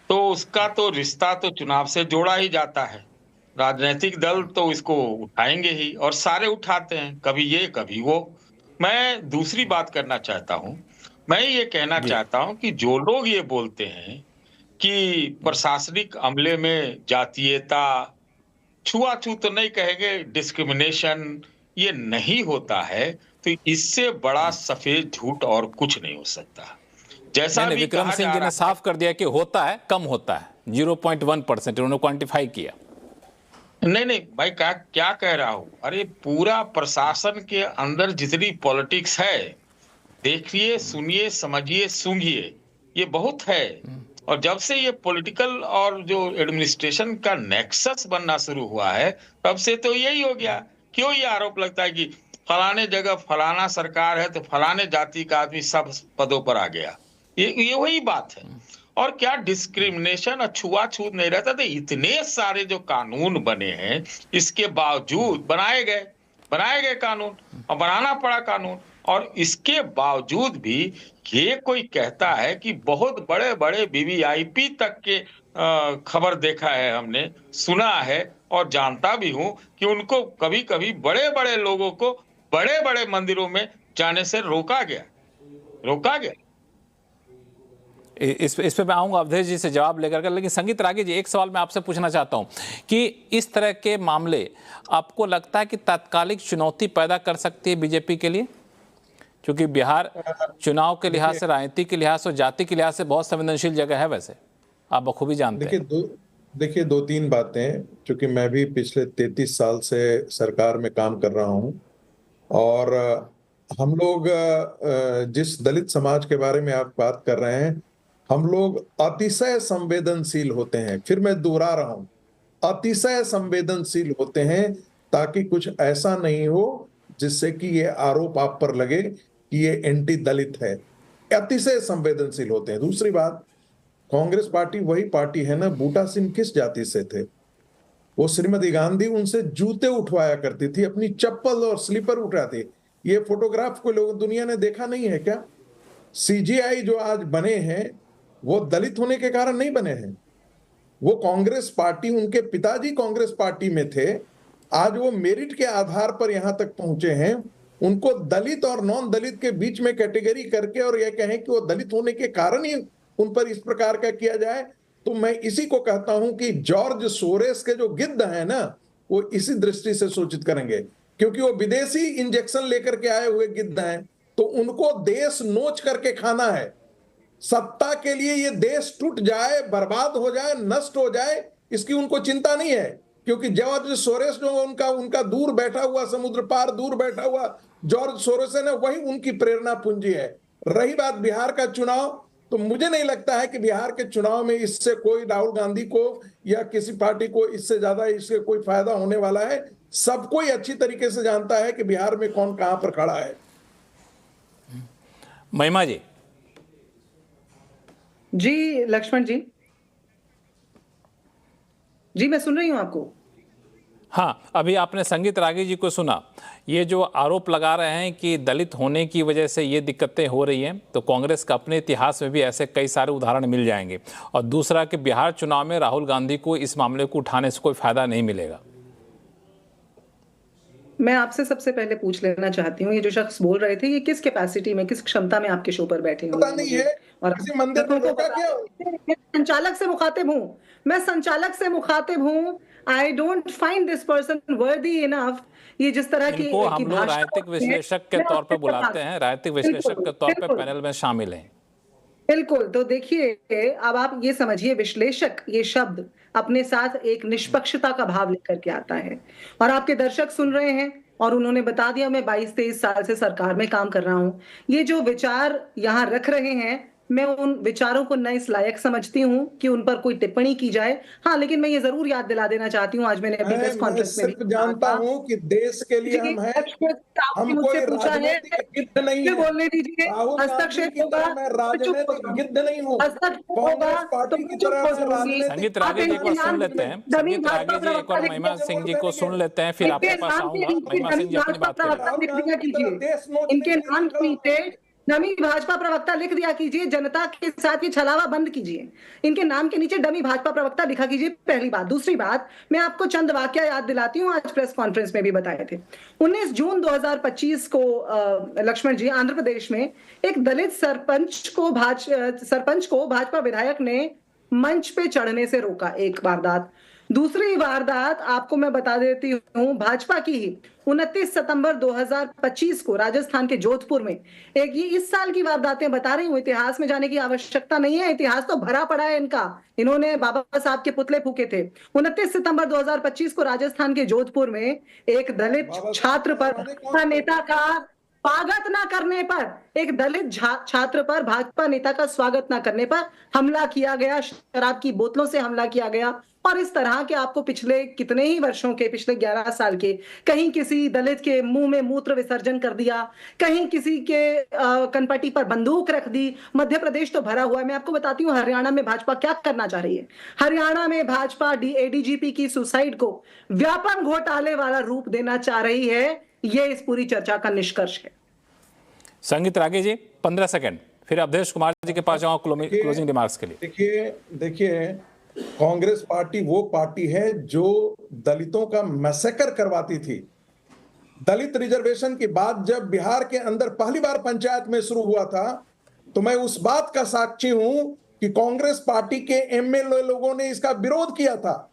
तो उसका तो रिश्ता तो चुनाव से जोड़ा ही जाता है। राजनीतिक दल तो इसको उठाएंगे ही, और सारे उठाते हैं, कभी ये कभी वो। मैं दूसरी बात करना चाहता हूं, मैं ये कहना चाहता हूं कि जो लोग ये बोलते हैं कि प्रशासनिक अमले में जातीयता, छुआछूत तो नहीं कहेंगे, डिस्क्रिमिनेशन ये नहीं होता है, तो इससे बड़ा सफेद झूठ और कुछ नहीं हो सकता। जैसा भी विक्रम कहा सिंह जा जी रहा ने साफ कर दिया कि होता है, कम होता है, 0.1% उन्होंने क्वांटिफाई किया। नहीं भाई, क्या कह रहा हूं? अरे पूरा प्रशासन के अंदर जितनी पॉलिटिक्स है, देखिए, सुनिए, समझिए, सूंघिए, ये बहुत है। और जब से ये पॉलिटिकल और जो एडमिनिस्ट्रेशन का नेक्सस बनना शुरू हुआ है, तब से तो यही हो गया। क्यों ये आरोप लगता है कि फलाने जगह फलाना सरकार है तो फलाने जाति का आदमी सब पदों पर आ गया? ये वही बात है। और क्या डिस्क्रिमिनेशन और छुआछूत नहीं रहता? तो इतने सारे जो कानून बने हैं, इसके बावजूद बनाए गए कानून, और बनाना पड़ा कानून, और इसके बावजूद भी ये कोई कहता है कि बहुत बड़े बड़े वीवीआईपी तक के खबर देखा है, हमने सुना है और जानता भी हूं कि उनको कभी कभी बड़े बड़े लोगों को बड़े बड़े मंदिरों में जाने से रोका गया। इस पे मैं आऊंगा अवधेश जी से जवाब लेकर के, लेकिन संगीत रागी जी, एक सवाल मैं आपसे पूछना चाहता हूं कि इस तरह के मामले आपको लगता है कि तात्कालिक चुनौती पैदा कर सकती है बीजेपी के लिए? क्योंकि बिहार चुनाव के लिहाज से, राजनीति के लिहाज से, जाति के लिहाज से बहुत संवेदनशील जगह है, वैसे आप बखूबी जानते हैं। देखिए दो तीन बातें, क्योंकि मैं भी पिछले 33 साल से सरकार में काम कर रहा हूं, और हम लोग जिस दलित समाज के बारे में आप बात कर रहे हैं, हम लोग अतिशय संवेदनशील होते हैं। फिर मैं दोहरा रहा हूं, अतिशय संवेदनशील होते हैं, ताकि कुछ ऐसा नहीं हो जिससे कि ये आरोप आप पर लगे कि ये एंटी दलित है। अतिशय संवेदनशील होते हैं। दूसरी बात, कांग्रेस पार्टी वही पार्टी है ना, बूटा सिंह किस जाति से थे? वो श्रीमती गांधी उनसे जूते उठवाया करती थी, अपनी चप्पल और स्लीपर उठाते। ये फोटोग्राफ को लोग दुनिया ने देखा नहीं है क्या? सीजीआई जो आज बने हैं वो दलित होने के कारण नहीं बने हैं। वो कांग्रेस पार्टी, उनके पिताजी कांग्रेस पार्टी में थे, आज वो मेरिट के आधार पर यहां तक पहुंचे हैं। उनको दलित और नॉन दलित के बीच में कैटेगरी करके और यह कहें कि वो दलित होने के कारण ही उन पर इस प्रकार का किया जाए, तो मैं इसी को कहता हूं कि जॉर्ज सोरेस के जो गिद्ध हैं ना, वो इसी दृष्टि से सूचित करेंगे, क्योंकि वो विदेशी इंजेक्शन लेकर के आए हुए गिद्ध हैं, तो उनको देश नोच करके खाना है। सत्ता के लिए ये देश टूट जाए, बर्बाद हो जाए, नष्ट हो जाए, इसकी उनको चिंता नहीं है, क्योंकि जॉर्ज सोरेस जो उनका दूर बैठा हुआ, समुद्र पार दूर बैठा हुआ जॉर्ज सोरेस है, वही उनकी प्रेरणा पूंजी है। रही बात बिहार का चुनाव, तो मुझे नहीं लगता है कि बिहार के चुनाव में इससे कोई राहुल गांधी को या किसी पार्टी को इससे ज्यादा इससे कोई फायदा होने वाला है। सब कोई अच्छी तरीके से जानता है कि बिहार में कौन कहां पर खड़ा है। महिमा जी। जी लक्ष्मण जी, जी मैं सुन रही हूं आपको। हाँ, अभी आपने संगीत रागी जी को सुना। ये जो आरोप लगा रहे हैं कि दलित होने की वजह से ये दिक्कतें हो रही हैं, तो कांग्रेस का अपने इतिहास में भी ऐसे कई सारे उदाहरण मिल जाएंगे। और दूसरा कि बिहार चुनाव में राहुल गांधी को इस मामले को उठाने से कोई फायदा नहीं मिलेगा। मैं आपसे सबसे पहले पूछ लेना चाहती हूँ, ये जो शख्स बोल रहे थे, ये किस कैपेसिटी में, किस क्षमता में आपके शो पर बैठे हुए पता नहीं है, और किसी मंदिर में रोका क्या? संचालक से मुखातिब हूँ, मैं संचालक से मुखातिब हूँ। I don't find this person worthy enough. ये जिस तरह की इनको हम लोग राजनीतिक विश्लेषक के तौर पे बुलाते हैं, राजनीतिक विश्लेषक के तौर पे पैनल में शामिल हैं। बिल्कुल। तो देखिए, अब आप ये समझिए, विश्लेषक ये शब्द अपने साथ एक निष्पक्षता का भाव लेकर के आता है। और आपके दर्शक सुन रहे हैं और उन्होंने बता दिया, मैं 22-23 साल से सरकार में काम कर रहा हूं। ये जो विचार यहाँ रख रहे हैं, मैं उन विचारों को न इस लायक समझती हूं कि उन पर कोई टिप्पणी की जाए। हाँ, लेकिन मैं ये जरूर याद दिला देना चाहती हूँ, आज मैंने अपनी प्रेस कॉन्फ्रेंस में सिर्फ जानता हूँ कि देश के लिए हम हैं, हम कोई राजनीतिक गिद्ध नहीं है। बोलने दीजिए, हस्तक्षेप होगा, मैं राजनीतिक गिद्ध नहीं हूँ। कांग्रेस पार्टी की तरफ से राजनीतिक। संगीत रागी जी एक बार सुन लेते हैं, संगीत रागी जी एक बार महिमा सिंह जी को सुन लेते हैं, फिर आपके पास आऊंगा। महिमा सिंह जी अपनी बात करें। इनके नाम के नीचे डमी भाजपा प्रवक्ता लिख दिया कीजिए, जनता के साथ ये छलावा बंद कीजिए। इनके नाम के नीचे डमी भाजपा प्रवक्ता लिखा कीजिए, पहली बात। दूसरी बात, मैं आपको चंद वाकया याद दिलाती हूँ, आज प्रेस कॉन्फ्रेंस में भी बताए थे। 19 जून 2025 को लक्ष्मण जी, आंध्र प्रदेश में एक दलित सरपंच को भाजपा विधायक ने मंच पे चढ़ने से रोका, एक वारदात। दूसरी वारदात आपको मैं बता देती हूँ, भाजपा की ही 29 सितंबर 2025 को राजस्थान के जोधपुर में एक, ये इस साल की वारदातें बता रही हूँ, इतिहास में जाने की आवश्यकता नहीं है, इतिहास तो भरा पड़ा है इनका। इन्होंने बाबा साहब के पुतले फूके थे। 29 सितंबर 2025 को राजस्थान के जोधपुर में एक दलित छात्र पर नेता का स्वागत ना करने पर, एक दलित छात्र पर भाजपा नेता का स्वागत ना करने पर हमला किया गया, शराब की बोतलों से हमला किया गया। और इस तरह के आपको पिछले कितने ही वर्षों के, पिछले 11 साल के, कहीं किसी दलित के मुंह में मूत्र विसर्जन कर दिया, कहीं किसी के कनपट्टी पर बंदूक रख दी। मध्य प्रदेश तो भरा हुआ है। मैं आपको बताती हूँ हरियाणा में भाजपा क्या करना चाह रही है। हरियाणा में भाजपा एडीजीपी की सुसाइड को व्यापक घोटाले वाला रूप देना चाह रही है। ये इस पूरी चर्चा का निष्कर्ष है। संगीत रागी जी 15 सेकंड, फिर अवधेश कुमार जी के पास जाऊं क्लोजिंग रिमार्क्स के लिए। देखिए, कांग्रेस पार्टी वो पार्टी है जो दलितों का मैसेकर करवाती थी। दलित रिजर्वेशन की बात जब बिहार के अंदर पहली बार पंचायत में शुरू हुआ था, तो मैं उस बात का साक्षी हूं कि कांग्रेस पार्टी के एमएलए लोगों ने इसका विरोध किया था।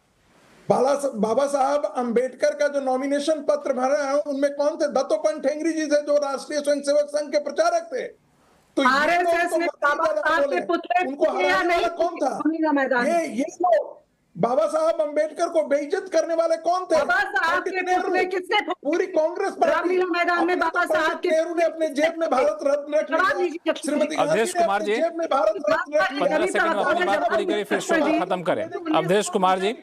बाबा साहब अंबेडकर का जो नॉमिनेशन पत्र भरा है, उनमें कौन थे? दत्तोपंत ठेंगरी जी थे, जो राष्ट्रीय स्वयंसेवक संघ के प्रचारक थे। तो आरएसएस ने बाबा साहब के पुतले उनको हराने वाला कौन था? ये बाबा साहब अंबेडकर को बेइज्जत करने वाले कौन थे? बाबा साहब के पुतले किसने? पूरी कांग्रेस पार्टी। मैदान में बाबा साहब के नेहरू ने अपने जेब में भारत रत्न रख लिया। श्रीमती अवधेश कुमार जी, जेब में भारत रत्न रख लिया। 15 सेकंड में अपनी बात पूरी करें, फिर शो को खत्म करें। अवधेश कुमार जी,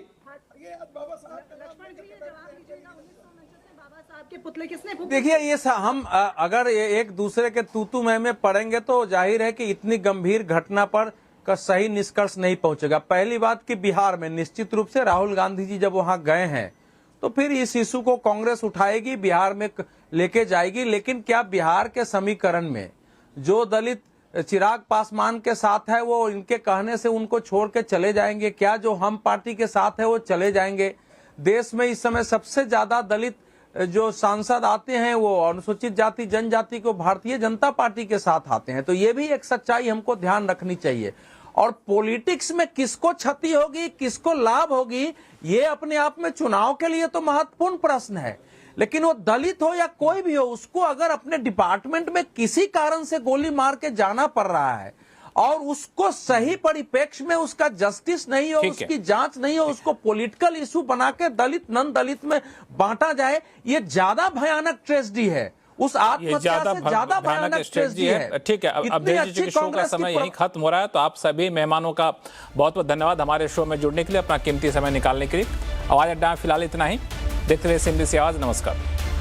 देखिए, ये हम अगर एक दूसरे के तूतू में पड़ेंगे तो जाहिर है कि इतनी गंभीर घटना पर का सही निष्कर्ष नहीं पहुंचेगा। पहली बात कि बिहार में निश्चित रूप से राहुल गांधी जी जब वहां गए हैं तो फिर इस इशू को कांग्रेस उठाएगी, बिहार में लेके जाएगी। लेकिन क्या बिहार के समीकरण में जो दलित चिराग पासवान के साथ है वो इनके कहने से उनको छोड़ के चले जाएंगे? क्या जो हम पार्टी के साथ है वो चले जाएंगे? देश में इस समय सबसे ज्यादा दलित जो सांसद आते हैं वो अनुसूचित जाति जनजाति को भारतीय जनता पार्टी के साथ आते हैं। तो ये भी एक सच्चाई हमको ध्यान रखनी चाहिए। और पॉलिटिक्स में किसको क्षति होगी, किसको लाभ होगी, ये अपने आप में चुनाव के लिए तो महत्वपूर्ण प्रश्न है। लेकिन वो दलित हो या कोई भी हो, उसको अगर अपने डिपार्टमेंट में किसी कारण से गोली मार के जाना पड़ रहा है और उसको सही परिप्रेक्ष्य में उसका जस्टिस नहीं हो, ठीक है। उसकी जांच नहीं हो, उसको पॉलिटिकल इशू बना के दलित नन दलित में बांटा जाए, ये ज्यादा भयानक ट्रेजेडी है। उस आत्महत्या से ज्यादा भयानक ट्रेजेडी है। ठीक है, अब जी शो का समय यहीं खत्म हो रहा है, तो आप सभी मेहमानों का बहुत बहुत धन्यवाद हमारे शो में जुड़ने के लिए, अपना कीमती समय निकालने के लिए। आवाज अड्डा फिलहाल इतना ही। देखते रहिए सिंबी से आवाज। नमस्कार।